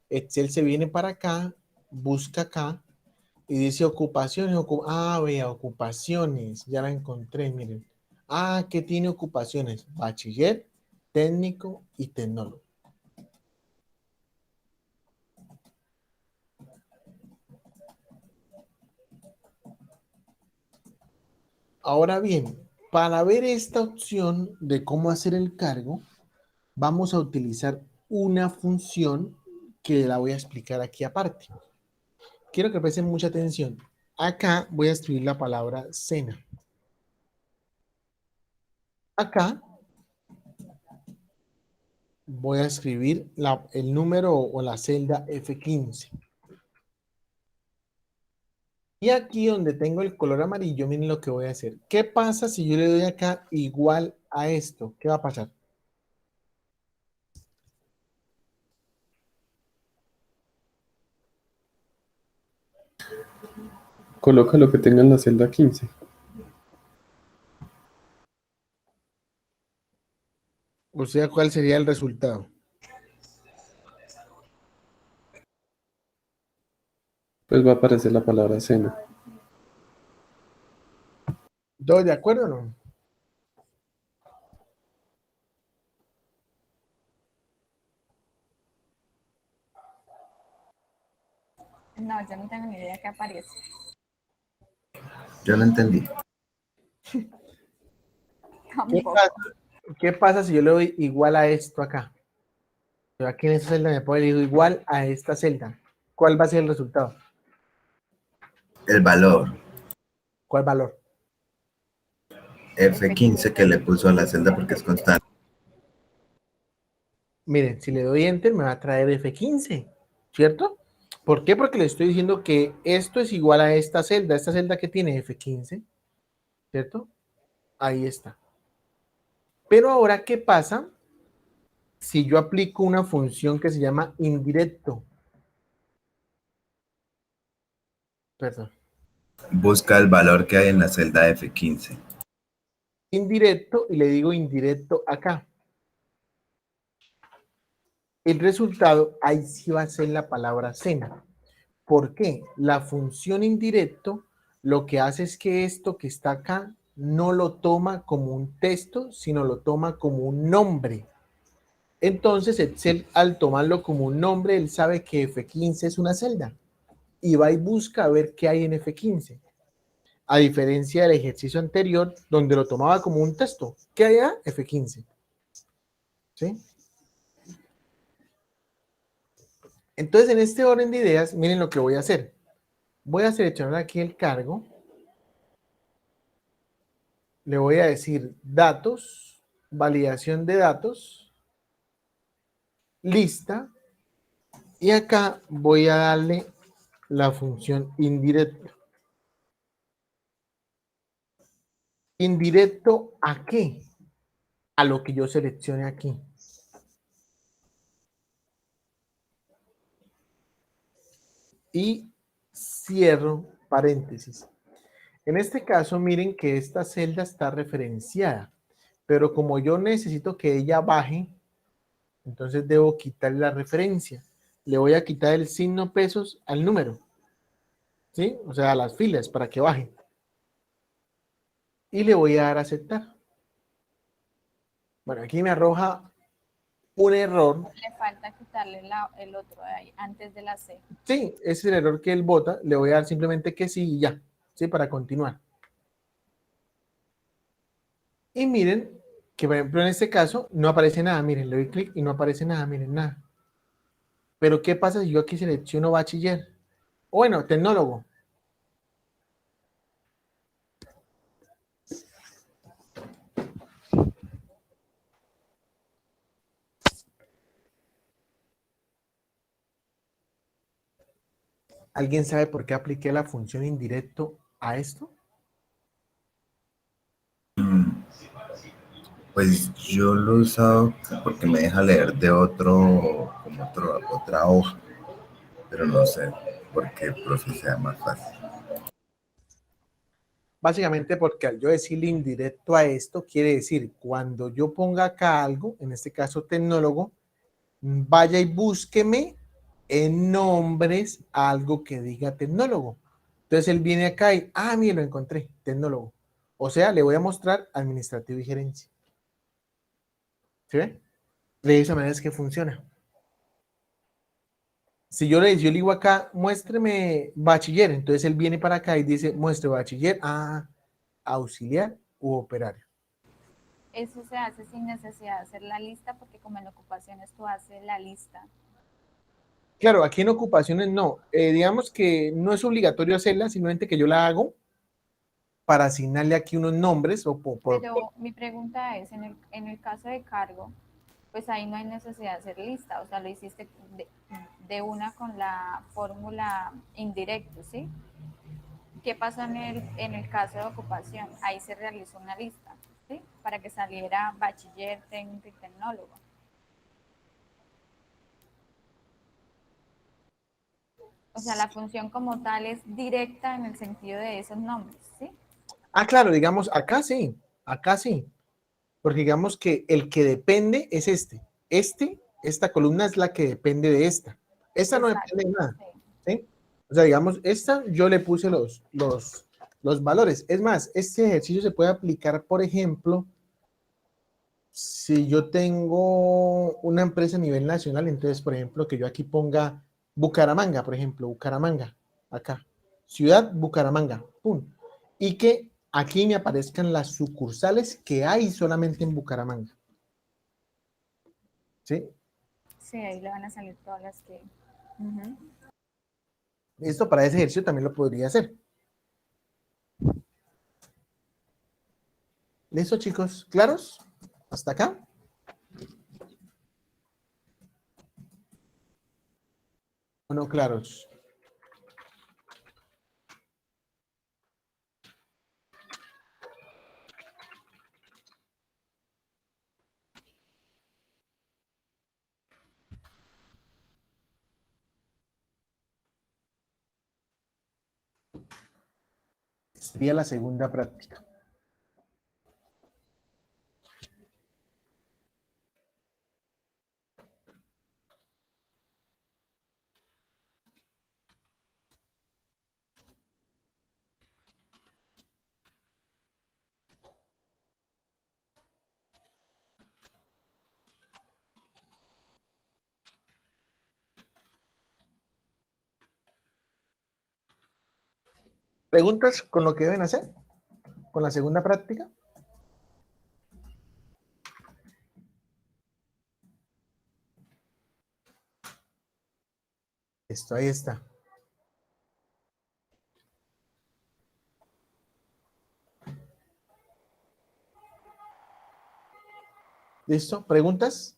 Excel se viene para acá, busca acá y dice ocupaciones. Vea, ocupaciones. Ya la encontré, miren. ¿Qué tiene ocupaciones? Bachiller, técnico y tecnólogo. Ahora bien, para ver esta opción de cómo hacer el cargo, vamos a utilizar una función que la voy a explicar aquí aparte. Quiero que presten mucha atención. Acá voy a escribir la palabra cena. Acá voy a escribir el número o la celda F15. Y aquí donde tengo el color amarillo, miren lo que voy a hacer. ¿Qué pasa si yo le doy acá igual a esto? ¿Qué va a pasar? Coloca lo que tenga en la celda 15. O sea, ¿cuál sería el resultado? Pues va a aparecer la palabra cena. ¿Todos de acuerdo o no? No, yo no tengo ni idea qué aparece. Yo lo entendí. ¿Qué Tampoco. pasa? ¿Qué pasa si yo le doy igual a esto acá? Yo aquí en esta celda me puedo ir igual a esta celda. ¿Cuál va a ser el resultado? El valor ¿Cuál valor? F15 que le puso a la celda porque es constante. Miren, si le doy enter me va a traer F15, ¿cierto? ¿Por qué? Porque le estoy diciendo que esto es igual a esta celda que tiene F15, ¿cierto? Ahí está. Pero ahora, ¿qué pasa si yo aplico una función que se llama indirecto? Perdón. Busca el valor que hay en la celda F15. Indirecto, y le digo indirecto acá. El resultado, ahí sí va a ser la palabra cena. ¿Por qué? La función indirecto lo que hace es que esto que está acá no lo toma como un texto, sino lo toma como un nombre. Entonces, Excel, al tomarlo como un nombre, él sabe que F15 es una celda. y va y busca a ver qué hay en F15. A diferencia del ejercicio anterior, donde lo tomaba como un texto. ¿Qué hay allá? F15. ¿Sí? Entonces, en este orden de ideas, miren lo que voy a hacer. Voy a seleccionar aquí el cargo. Le voy a decir datos, validación de datos, lista, y acá voy a darle la función indirecto. ¿Indirecto a qué? A lo que yo seleccione aquí. Y cierro paréntesis. En este caso, miren que esta celda está referenciada, pero como yo necesito que ella baje, entonces debo quitarle la referencia. Le voy a quitar el signo pesos al número, ¿sí? O sea, a las filas para que baje. Y le voy a dar a aceptar. Bueno, aquí me arroja un error. Le falta quitarle el otro de ahí, antes de la C. Sí, ese es el error que él bota. Le voy a dar simplemente que sí y ya, ¿sí? Para continuar. Y miren que, por ejemplo, en este caso no aparece nada. Miren, le doy clic y no aparece nada. Miren, nada. Pero ¿qué pasa si yo aquí selecciono bachiller? O bueno, tecnólogo. ¿Alguien sabe por qué apliqué la función indirecto a esto? Pues yo lo he usado porque me deja leer de otra hoja, pero no sé por qué, profe, sea más fácil. Básicamente porque al yo decirle indirecto a esto, quiere decir, cuando yo ponga acá algo, en este caso tecnólogo, vaya y búsqueme en nombres algo que diga tecnólogo. Entonces él viene acá y, mire, lo encontré, tecnólogo. O sea, le voy a mostrar administrativo y gerencia. ¿Sí ve? De esa manera es que funciona. Si yo le digo acá, muéstreme bachiller, entonces él viene para acá y dice, muestre bachiller, auxiliar u operario. Eso se hace sin necesidad de hacer la lista, porque como en ocupaciones tú haces la lista. Claro, aquí en ocupaciones no. Digamos que no es obligatorio hacerla, simplemente que yo la hago para asignarle aquí unos nombres. Pero mi pregunta es, en el caso de cargo, pues ahí no hay necesidad de hacer lista, o sea, lo hiciste de una con la fórmula indirecto, ¿sí? ¿Qué pasó en el caso de ocupación? Ahí se realizó una lista, ¿sí? Para que saliera bachiller, técnico y tecnólogo. O sea, la función como tal es directa en el sentido de esos nombres, ¿sí? Claro, digamos, acá sí, porque digamos que el que depende es este. Esta columna es la que depende de esta. Esta no Exacto, depende de nada, sí. ¿sí? O sea, digamos, esta yo le puse los valores. Es más, este ejercicio se puede aplicar, por ejemplo, si yo tengo una empresa a nivel nacional, entonces, por ejemplo, que yo aquí ponga Bucaramanga, por ejemplo, Bucaramanga, acá, ciudad Bucaramanga, pum, y que aquí me aparezcan las sucursales que hay solamente en Bucaramanga, ¿sí? Sí, ahí le van a salir todas las que... Uh-huh. Esto para ese ejercicio también lo podría hacer. ¿Listo, chicos? ¿Claros? ¿Hasta acá? ¿O no claros? Sería la segunda práctica. ¿Preguntas con lo que deben hacer? ¿Con la segunda práctica? Esto, ahí está. ¿Listo? ¿Preguntas?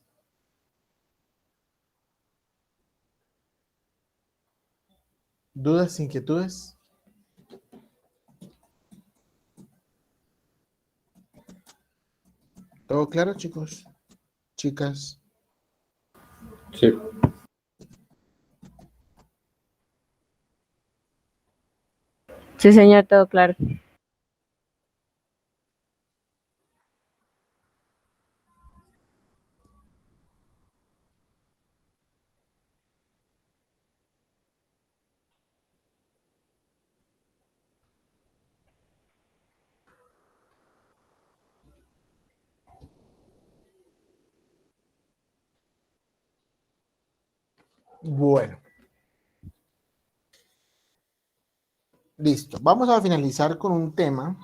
¿Dudas, inquietudes? ¿Todo claro, chicos? Chicas. Sí. Sí, señor, todo claro. Bueno. Listo. Vamos a finalizar con un tema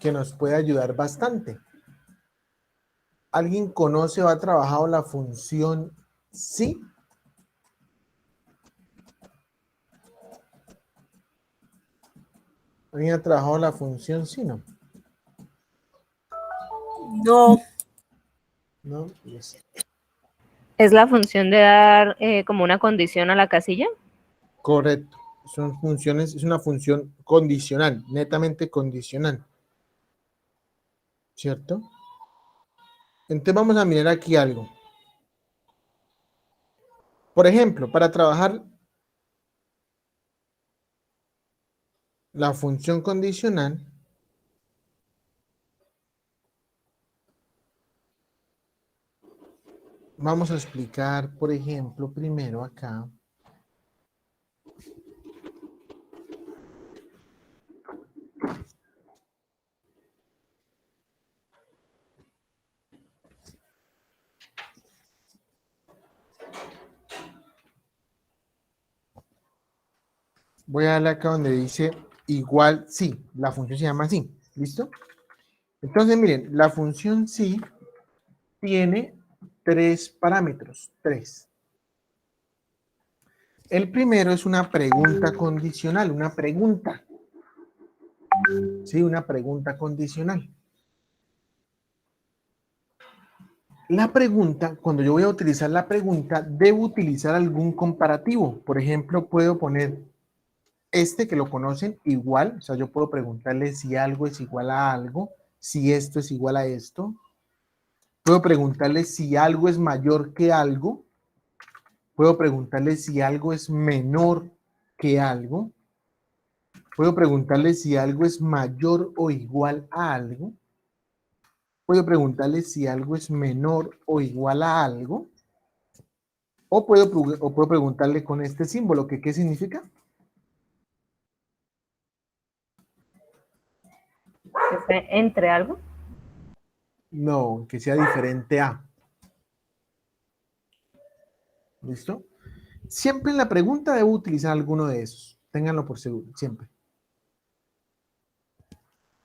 que nos puede ayudar bastante. ¿Alguien conoce o ha trabajado la función sí? ¿Alguien ha trabajado la función sí, no? No, ¿No? Listo. ¿Es la función de dar como una condición a la casilla? Correcto. Son funciones, es una función condicional, netamente condicional. ¿Cierto? Entonces vamos a mirar aquí algo. Por ejemplo, para trabajar la función condicional, vamos a explicar, por ejemplo, primero acá. Voy a darle acá donde dice igual sí. La función se llama así. ¿Listo? Entonces, miren, la función sí tiene tres parámetros. Tres. El primero es una pregunta condicional. Una pregunta. Sí, una pregunta condicional. La pregunta, cuando yo voy a utilizar la pregunta, debo utilizar algún comparativo. Por ejemplo, puedo poner este que lo conocen igual, o sea, yo puedo preguntarle si algo es igual a algo, si esto es igual a esto. Puedo preguntarle si algo es mayor que algo. Puedo preguntarle si algo es menor que algo. Puedo preguntarle si algo es mayor o igual a algo. Puedo preguntarle si algo es menor o igual a algo. O puedo preguntarle con este símbolo, que ¿qué significa? ¿Que esté entre algo? No, que sea diferente a. ¿Listo? Siempre en la pregunta debo utilizar alguno de esos. Ténganlo por seguro, siempre.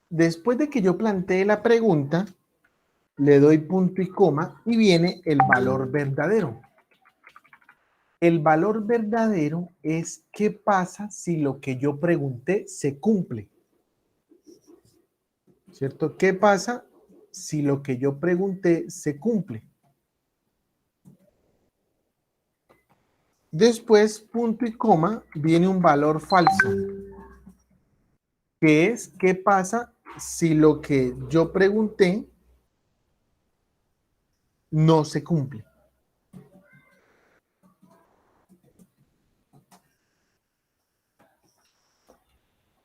Después de que yo plantee la pregunta, le doy punto y coma y viene el valor verdadero. El valor verdadero es qué pasa si lo que yo pregunté se cumple. ¿Cierto? ¿Qué pasa si lo que yo pregunté se cumple? Después, punto y coma, viene un valor falso, que es qué pasa si lo que yo pregunté no se cumple.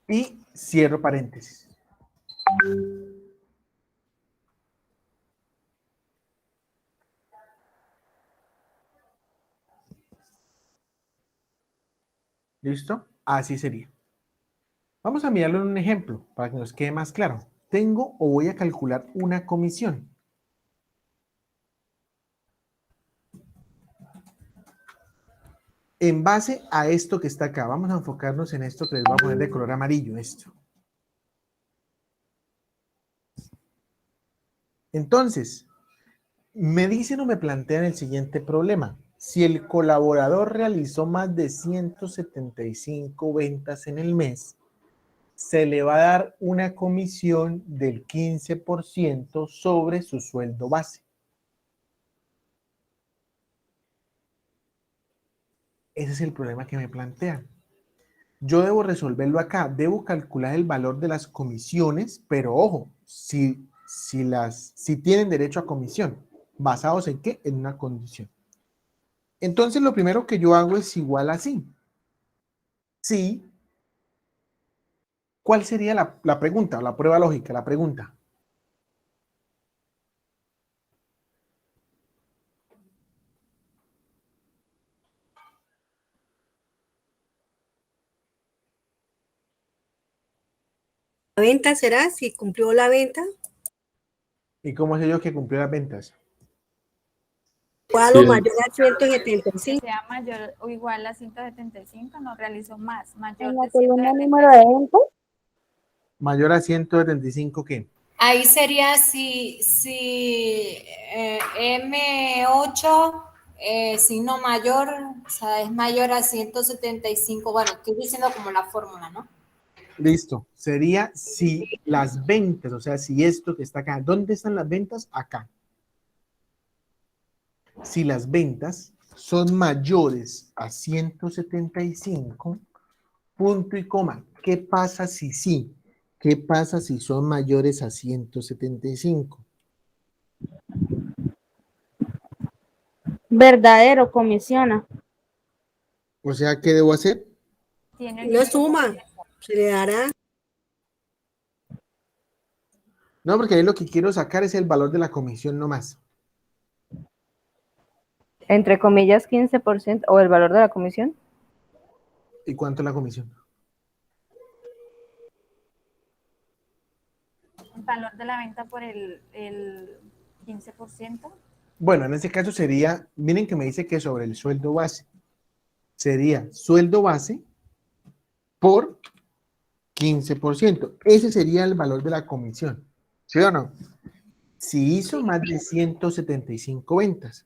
Y cierro paréntesis. ¿Listo? Así sería. Vamos a mirarlo en un ejemplo para que nos quede más claro. Tengo o voy a calcular una comisión. En base a esto que está acá, vamos a enfocarnos en esto que les voy a poner de color amarillo, esto. Entonces, me dicen o me plantean el siguiente problema. Si el colaborador realizó más de 175 ventas en el mes, se le va a dar una comisión del 15% sobre su sueldo base. Ese es el problema que me plantean. Yo debo resolverlo acá, debo calcular el valor de las comisiones, pero ojo, si tienen derecho a comisión, ¿basados en qué? En una condición. Entonces lo primero que yo hago es igual así. Sí. ¿Cuál sería la pregunta, la prueba lógica, la pregunta? ¿La venta será si cumplió la venta? ¿Y cómo sé yo que cumplió las ventas? ¿Cuál Sí, o mayor a Que 175? sea mayor o igual a 175, no realizó más. Mayor En la de columna 175. número de ventas, Mayor a 175, ¿qué? Ahí sería si M8, signo mayor, o sea, es mayor a 175. Bueno, estoy diciendo como la fórmula, ¿no? Listo. Sería si las ventas, o sea, si esto que está acá, ¿dónde están las ventas? Acá. Si las ventas son mayores a 175, punto y coma. ¿Qué pasa si sí? ¿Qué pasa si son mayores a 175? verdadero, comisiona. O sea, ¿qué debo hacer? Tiene el No 15%. suma, se le dará. No, porque ahí lo que quiero sacar es el valor de la comisión nomás. Entre comillas, 15% o el valor de la comisión. ¿Y cuánto es la comisión? El valor de la venta por el 15%. Bueno, en este caso sería, miren que me dice que sobre el sueldo base. Sería sueldo base por 15%. Ese sería el valor de la comisión. ¿Sí o no? Si hizo más de 175 ventas.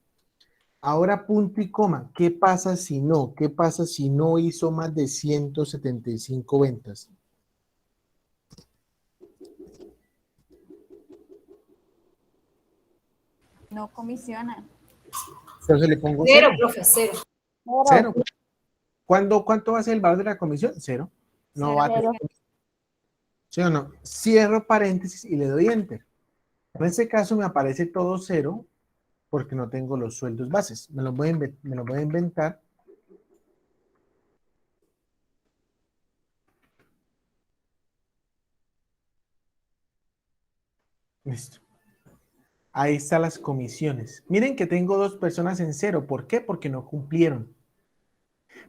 Ahora punto y coma. ¿Qué pasa si no? ¿Qué pasa si no hizo más de 175 ventas? No comisiona. Entonces le pongo Cero, cero. profe, cero. Cero. ¿Cuánto va a ser el valor de la comisión? Cero. No va a tener. ¿Sí o no? Cierro paréntesis y le doy enter. En este caso me aparece todo cero porque no tengo los sueldos bases. Me los voy a inventar. Listo. Ahí están las comisiones. Miren que tengo dos personas en cero. ¿Por qué? Porque no cumplieron.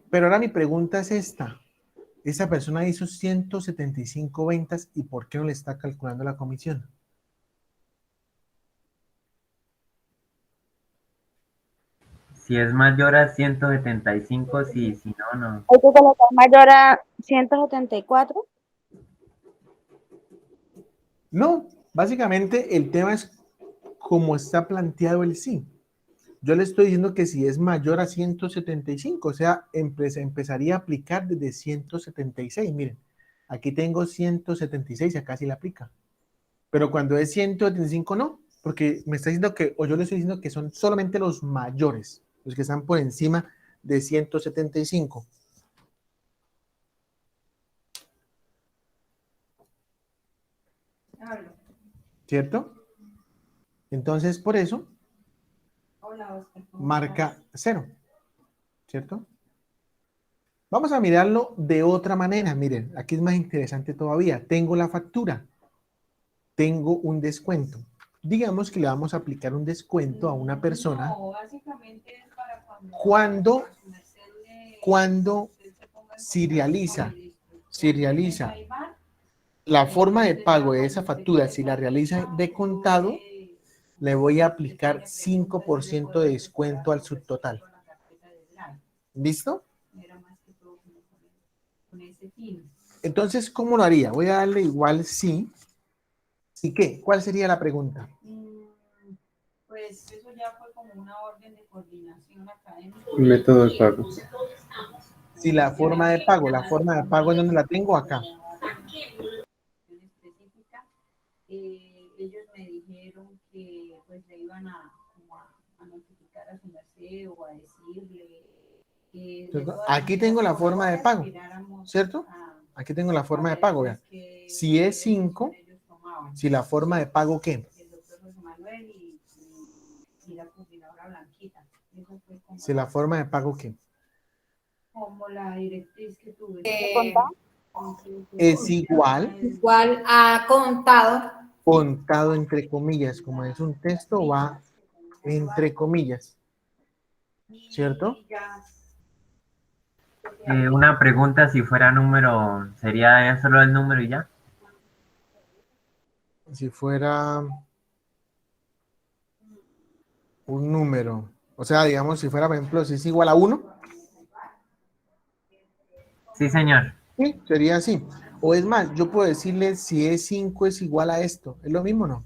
Pero ahora mi pregunta es esta. Esa persona hizo 175 ventas y ¿por qué no le está calculando la comisión? Si es mayor a 175, sí, si no, no. Hay que colocar mayor a 174. No, básicamente el tema es cómo está planteado el sí. Yo le estoy diciendo que si es mayor a 175, o sea, empezaría a aplicar desde 176. Miren, aquí tengo 176 y acá sí le aplica. Pero cuando es 175 no, porque me está diciendo que, o yo le estoy diciendo que son solamente los mayores, los que están por encima de 175. ¿Cierto? Entonces, por eso, marca 0. ¿Cierto? Vamos a mirarlo de otra manera. Miren, aquí es más interesante todavía. Tengo la factura. Tengo un descuento. Digamos que le vamos a aplicar un descuento a una persona cuando si realiza la forma de pago de esa factura, si la realiza de contado, le voy a aplicar 5% de descuento al subtotal. ¿Listo? era más que todo como con ese fin. Entonces, ¿cómo lo haría? Voy a darle igual sí. ¿Sí qué? ¿Cuál sería la pregunta? Pues eso ya fue como una orden de coordinación académica. Método de pago. Si la forma de pago, ¿en dónde la tengo? Acá. Específica, ellos me dijeron que pues le iban como a notificar a su merced o a decirle que Aquí tengo la forma de pago, ¿cierto? Aquí tengo la forma de pago, vean. Si es 5, si la forma de pago, ¿qué? El doctor José Manuel y la coordinadora Blanquita. Eso fue como, Si la forma de pago, ¿qué? como la directriz que tuve. Es igual Igual a contado. contado entre comillas, como es un texto, va entre comillas, ¿cierto? Una pregunta, si fuera número, ¿sería solo el número y ya? Si fuera un número, o sea, digamos, si fuera, por ejemplo, si es igual a 1, Sí, señor. sí, sería así. O es más, yo puedo decirle si es 5 es igual a esto. ¿Es lo mismo o no?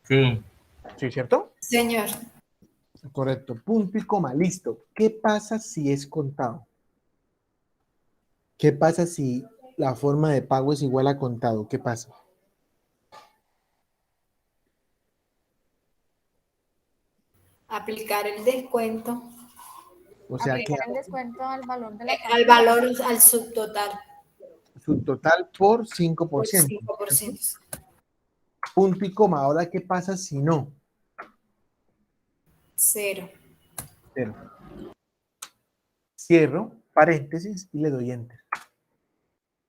Sí. Sí, ¿cierto? Señor. Correcto. Punto y coma. Listo. ¿Qué pasa si es contado? ¿Qué pasa si la forma de pago es igual a contado? ¿Qué pasa? Aplicar el descuento. O sea que Aplicar el descuento al valor de la Al valor, al subtotal. subtotal por Por 5%. 5%. Punto y coma. Ahora, ¿qué pasa si no? 0. Cero. Cierro paréntesis y le doy enter.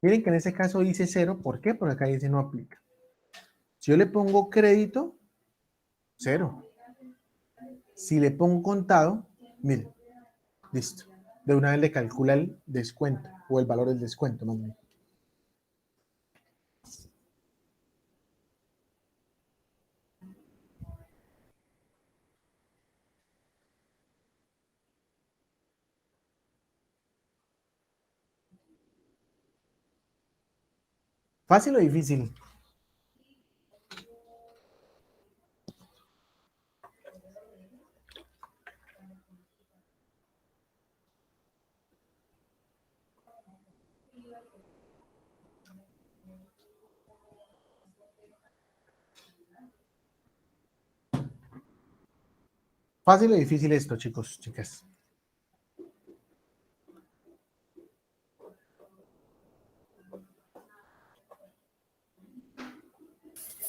Miren que en ese caso dice 0. ¿Por qué? Porque acá dice no aplica. Si yo le pongo crédito, 0. Si le pongo contado, miren, listo. De una vez le calcula el descuento o el valor del descuento, más bien. ¿Fácil o difícil? ¿Fácil o difícil esto, chicos, chicas?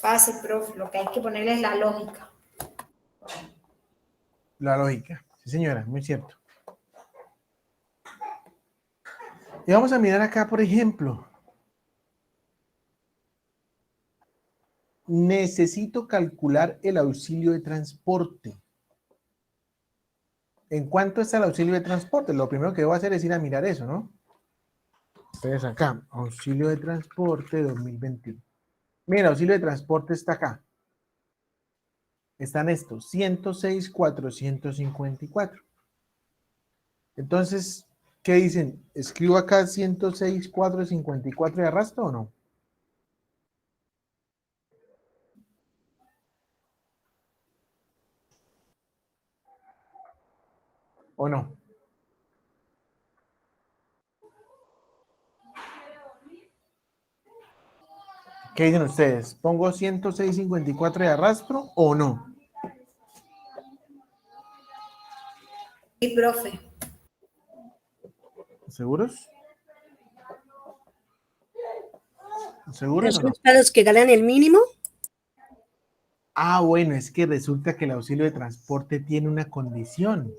Fácil, profe. Lo que hay que ponerle es la lógica. La lógica. Sí, señora, muy cierto. Y vamos a mirar acá, por ejemplo. Necesito calcular el auxilio de transporte. ¿En cuánto está el auxilio de transporte? Lo primero que debo hacer es ir a mirar eso, ¿no? Entonces acá, auxilio de transporte 2021. Mira, auxilio de transporte está acá. Están estos, 106,454. Entonces, ¿qué dicen? ¿Escribo acá 106,454 y arrastro o no? ¿O no? ¿Qué dicen ustedes? ¿Pongo 106,54 y arrastro o no? Sí, profe. ¿Seguros? ¿Seguros o ¿Eso no? es para los que ganan el mínimo? Ah, bueno, es que resulta que el auxilio de transporte tiene una condición,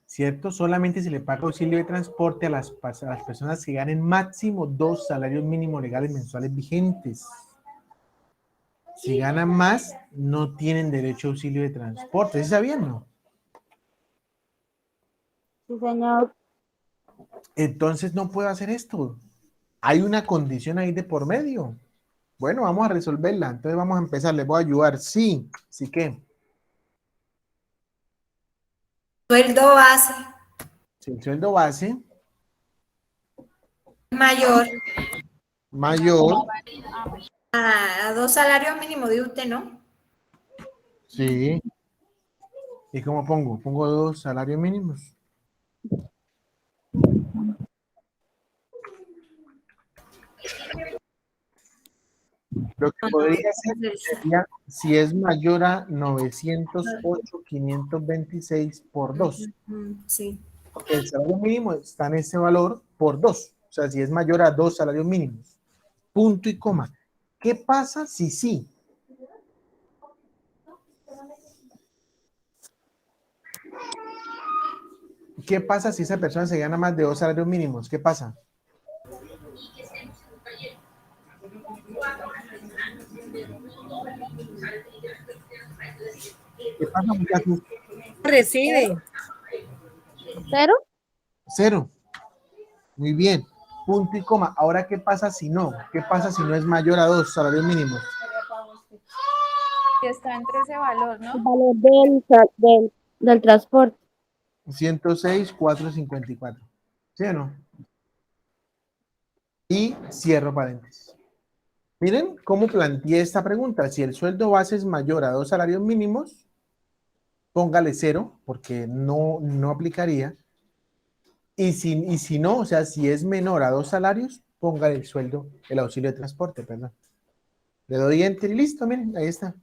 ¿cierto? Solamente se le paga auxilio de transporte a las personas que ganen máximo 2 salarios mínimos legales mensuales vigentes. Si ganan más, no tienen derecho a auxilio de transporte. ¿Sí sabían, no? Sí, señor. Entonces no puedo hacer esto. Hay una condición ahí de por medio. Bueno, vamos a resolverla. Entonces vamos a empezar. Les voy a ayudar. Sí, sí que. sueldo base Si el sueldo base mayor mayor, a 2 salarios mínimos, de usted, ¿no? sí. ¿Y cómo pongo? Pongo 2 salarios mínimos. Lo que podría ser sería si es mayor a 908,526 por 2. Sí. Porque el salario mínimo está en ese valor por 2. O sea, si es mayor a 2 salarios mínimos. Punto y coma. ¿Qué pasa si sí? ¿Qué pasa si esa persona se gana más de 2 salarios mínimos? ¿Qué pasa? ¿Qué pasa, muchachos? Recibe. ¿Cero? 0. Muy bien. Punto y coma. Ahora, ¿qué pasa si no? ¿Qué pasa si no es mayor a 2 salarios mínimos? Y está entre ese valor, El ¿no? valor del transporte. 106,454. ¿Sí o no? Y cierro paréntesis. Miren cómo planteé esta pregunta. Si el sueldo base es mayor a 2 salarios mínimos, póngale 0, porque no aplicaría. Y si no, o sea, si es menor a 2 salarios, póngale el sueldo, el auxilio de transporte, perdón. Le doy enter y listo, miren, ahí está.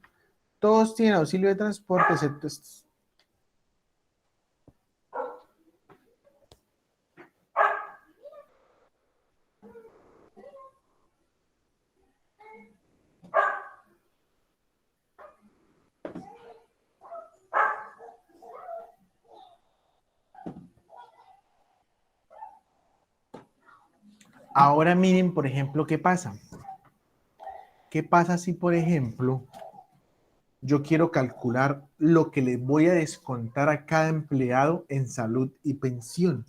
Todos tienen auxilio de transporte, excepto estos. Ahora miren, por ejemplo, ¿qué pasa? ¿Qué pasa si, por ejemplo, yo quiero calcular lo que le voy a descontar a cada empleado en salud y pensión?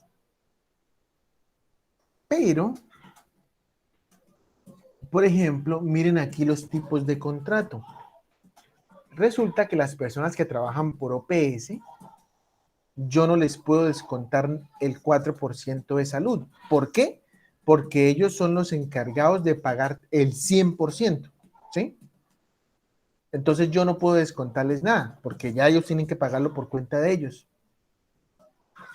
Pero, por ejemplo, miren aquí los tipos de contrato. Resulta que las personas que trabajan por OPS, yo no les puedo descontar el 4% de salud. ¿Por qué? Porque ellos son los encargados de pagar el 100%, ¿sí? Entonces yo no puedo descontarles nada, porque ya ellos tienen que pagarlo por cuenta de ellos.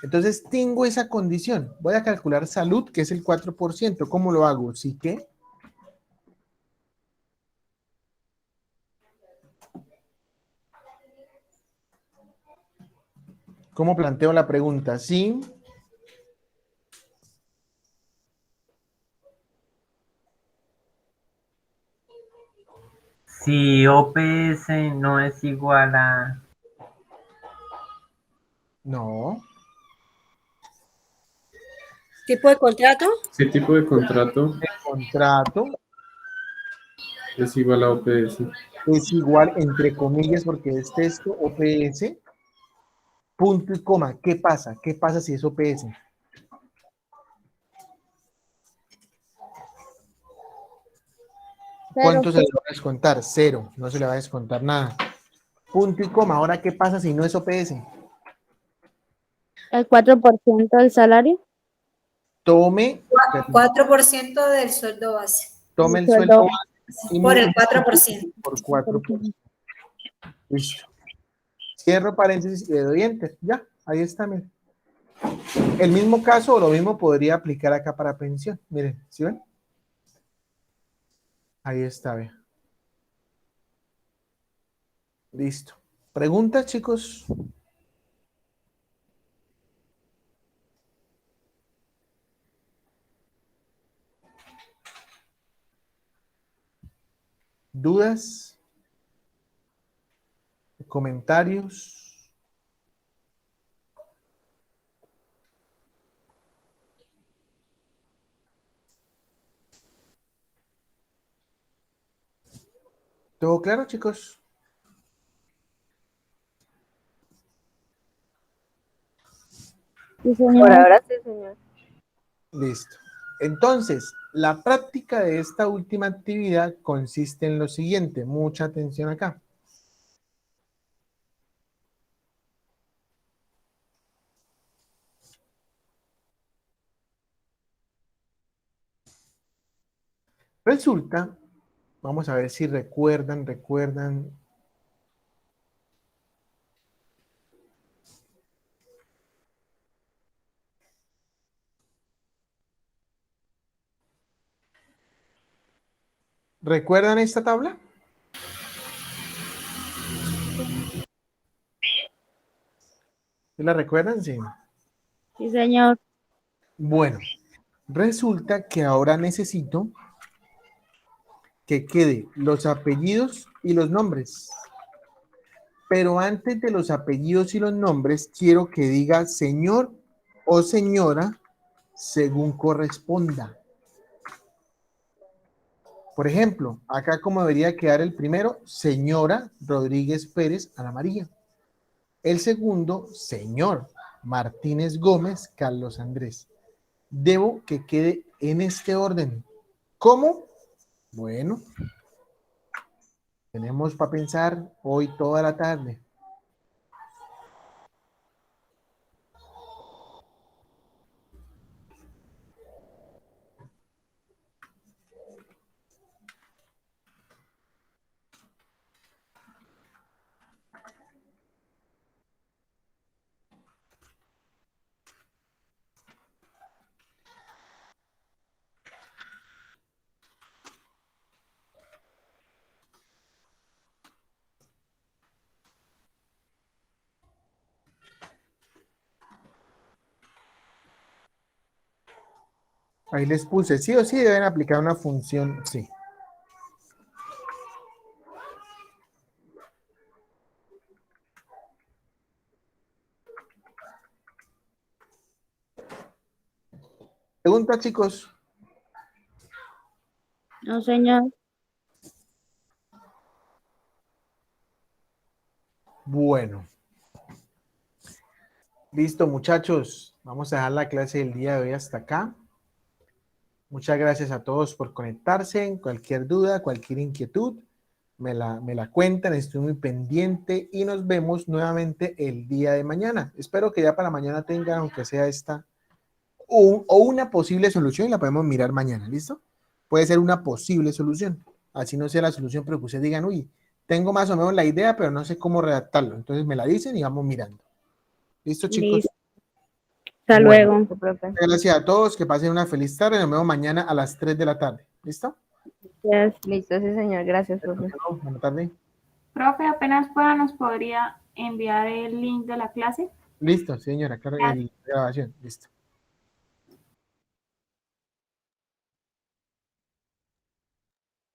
Entonces tengo esa condición. Voy a calcular salud, que es el 4%. ¿Cómo lo hago? ¿Sí que? ¿Cómo planteo la pregunta? ¿Sí? Si OPS no es igual a... No. ¿Tipo de contrato? ¿Qué tipo de contrato El contrato es igual a OPS? es igual, entre comillas, porque es texto OPS, punto y coma. ¿Qué pasa? ¿Qué pasa si es OPS? Cero. ¿Cuánto se le va a descontar? 0. No se le va a descontar nada. Punto y coma. Ahora, ¿qué pasa si no es OPS? El 4% del salario. Tome 4% del sueldo base. el Sueldo sueldo base y Por el multiplique 4%. por 4%. Listo. Cierro paréntesis y le doy enter. Ya, ahí está, miren. El mismo caso o lo mismo podría aplicar acá para pensión. Miren, ¿sí ven? Ahí está, vean. Listo. ¿Preguntas, chicos? ¿Dudas? ¿Comentarios? ¿Todo claro, chicos? Sí, Por señor. ahora sí, señor. Listo. Entonces, la práctica de esta última actividad consiste en lo siguiente. Mucha atención acá. Resulta, vamos a ver si recuerdan. ¿Recuerdan esta tabla? ¿Sí la recuerdan? Sí. Sí, señor. Bueno, resulta que ahora necesito que quede los apellidos y los nombres. Pero antes de los apellidos y los nombres, quiero que diga señor o señora según corresponda. Por ejemplo, acá como debería quedar el primero, señora Rodríguez Pérez Ana María. El segundo, señor Martínez Gómez Carlos Andrés. Debo que quede en este orden. ¿Cómo? Bueno, tenemos para pensar hoy toda la tarde. Ahí les puse, sí o sí deben aplicar una función, sí. Pregunta, chicos. No, señor. Bueno. Listo, muchachos. Vamos a dejar la clase del día de hoy hasta acá. Muchas gracias a todos por conectarse. Cualquier duda, cualquier inquietud, me la cuentan. Estoy muy pendiente y nos vemos nuevamente el día de mañana. Espero que ya para mañana tengan, aunque sea esta, o una posible solución y la podemos mirar mañana. ¿Listo? Puede ser una posible solución. Así no sea la solución, pero que ustedes digan, uy, tengo más o menos la idea, pero no sé cómo redactarlo. Entonces me la dicen y vamos mirando. ¿Listo, chicos? Listo. Hasta Bueno, luego. gracias a todos, que pasen una feliz tarde. Nos vemos mañana a las 3 de la tarde. ¿Listo? Gracias. Listo, sí, señor. Gracias, profe. Buenas tardes. Profe, apenas pueda, ¿nos podría enviar el link de la clase? Listo, señora, claro, Gracias. grabación. Listo.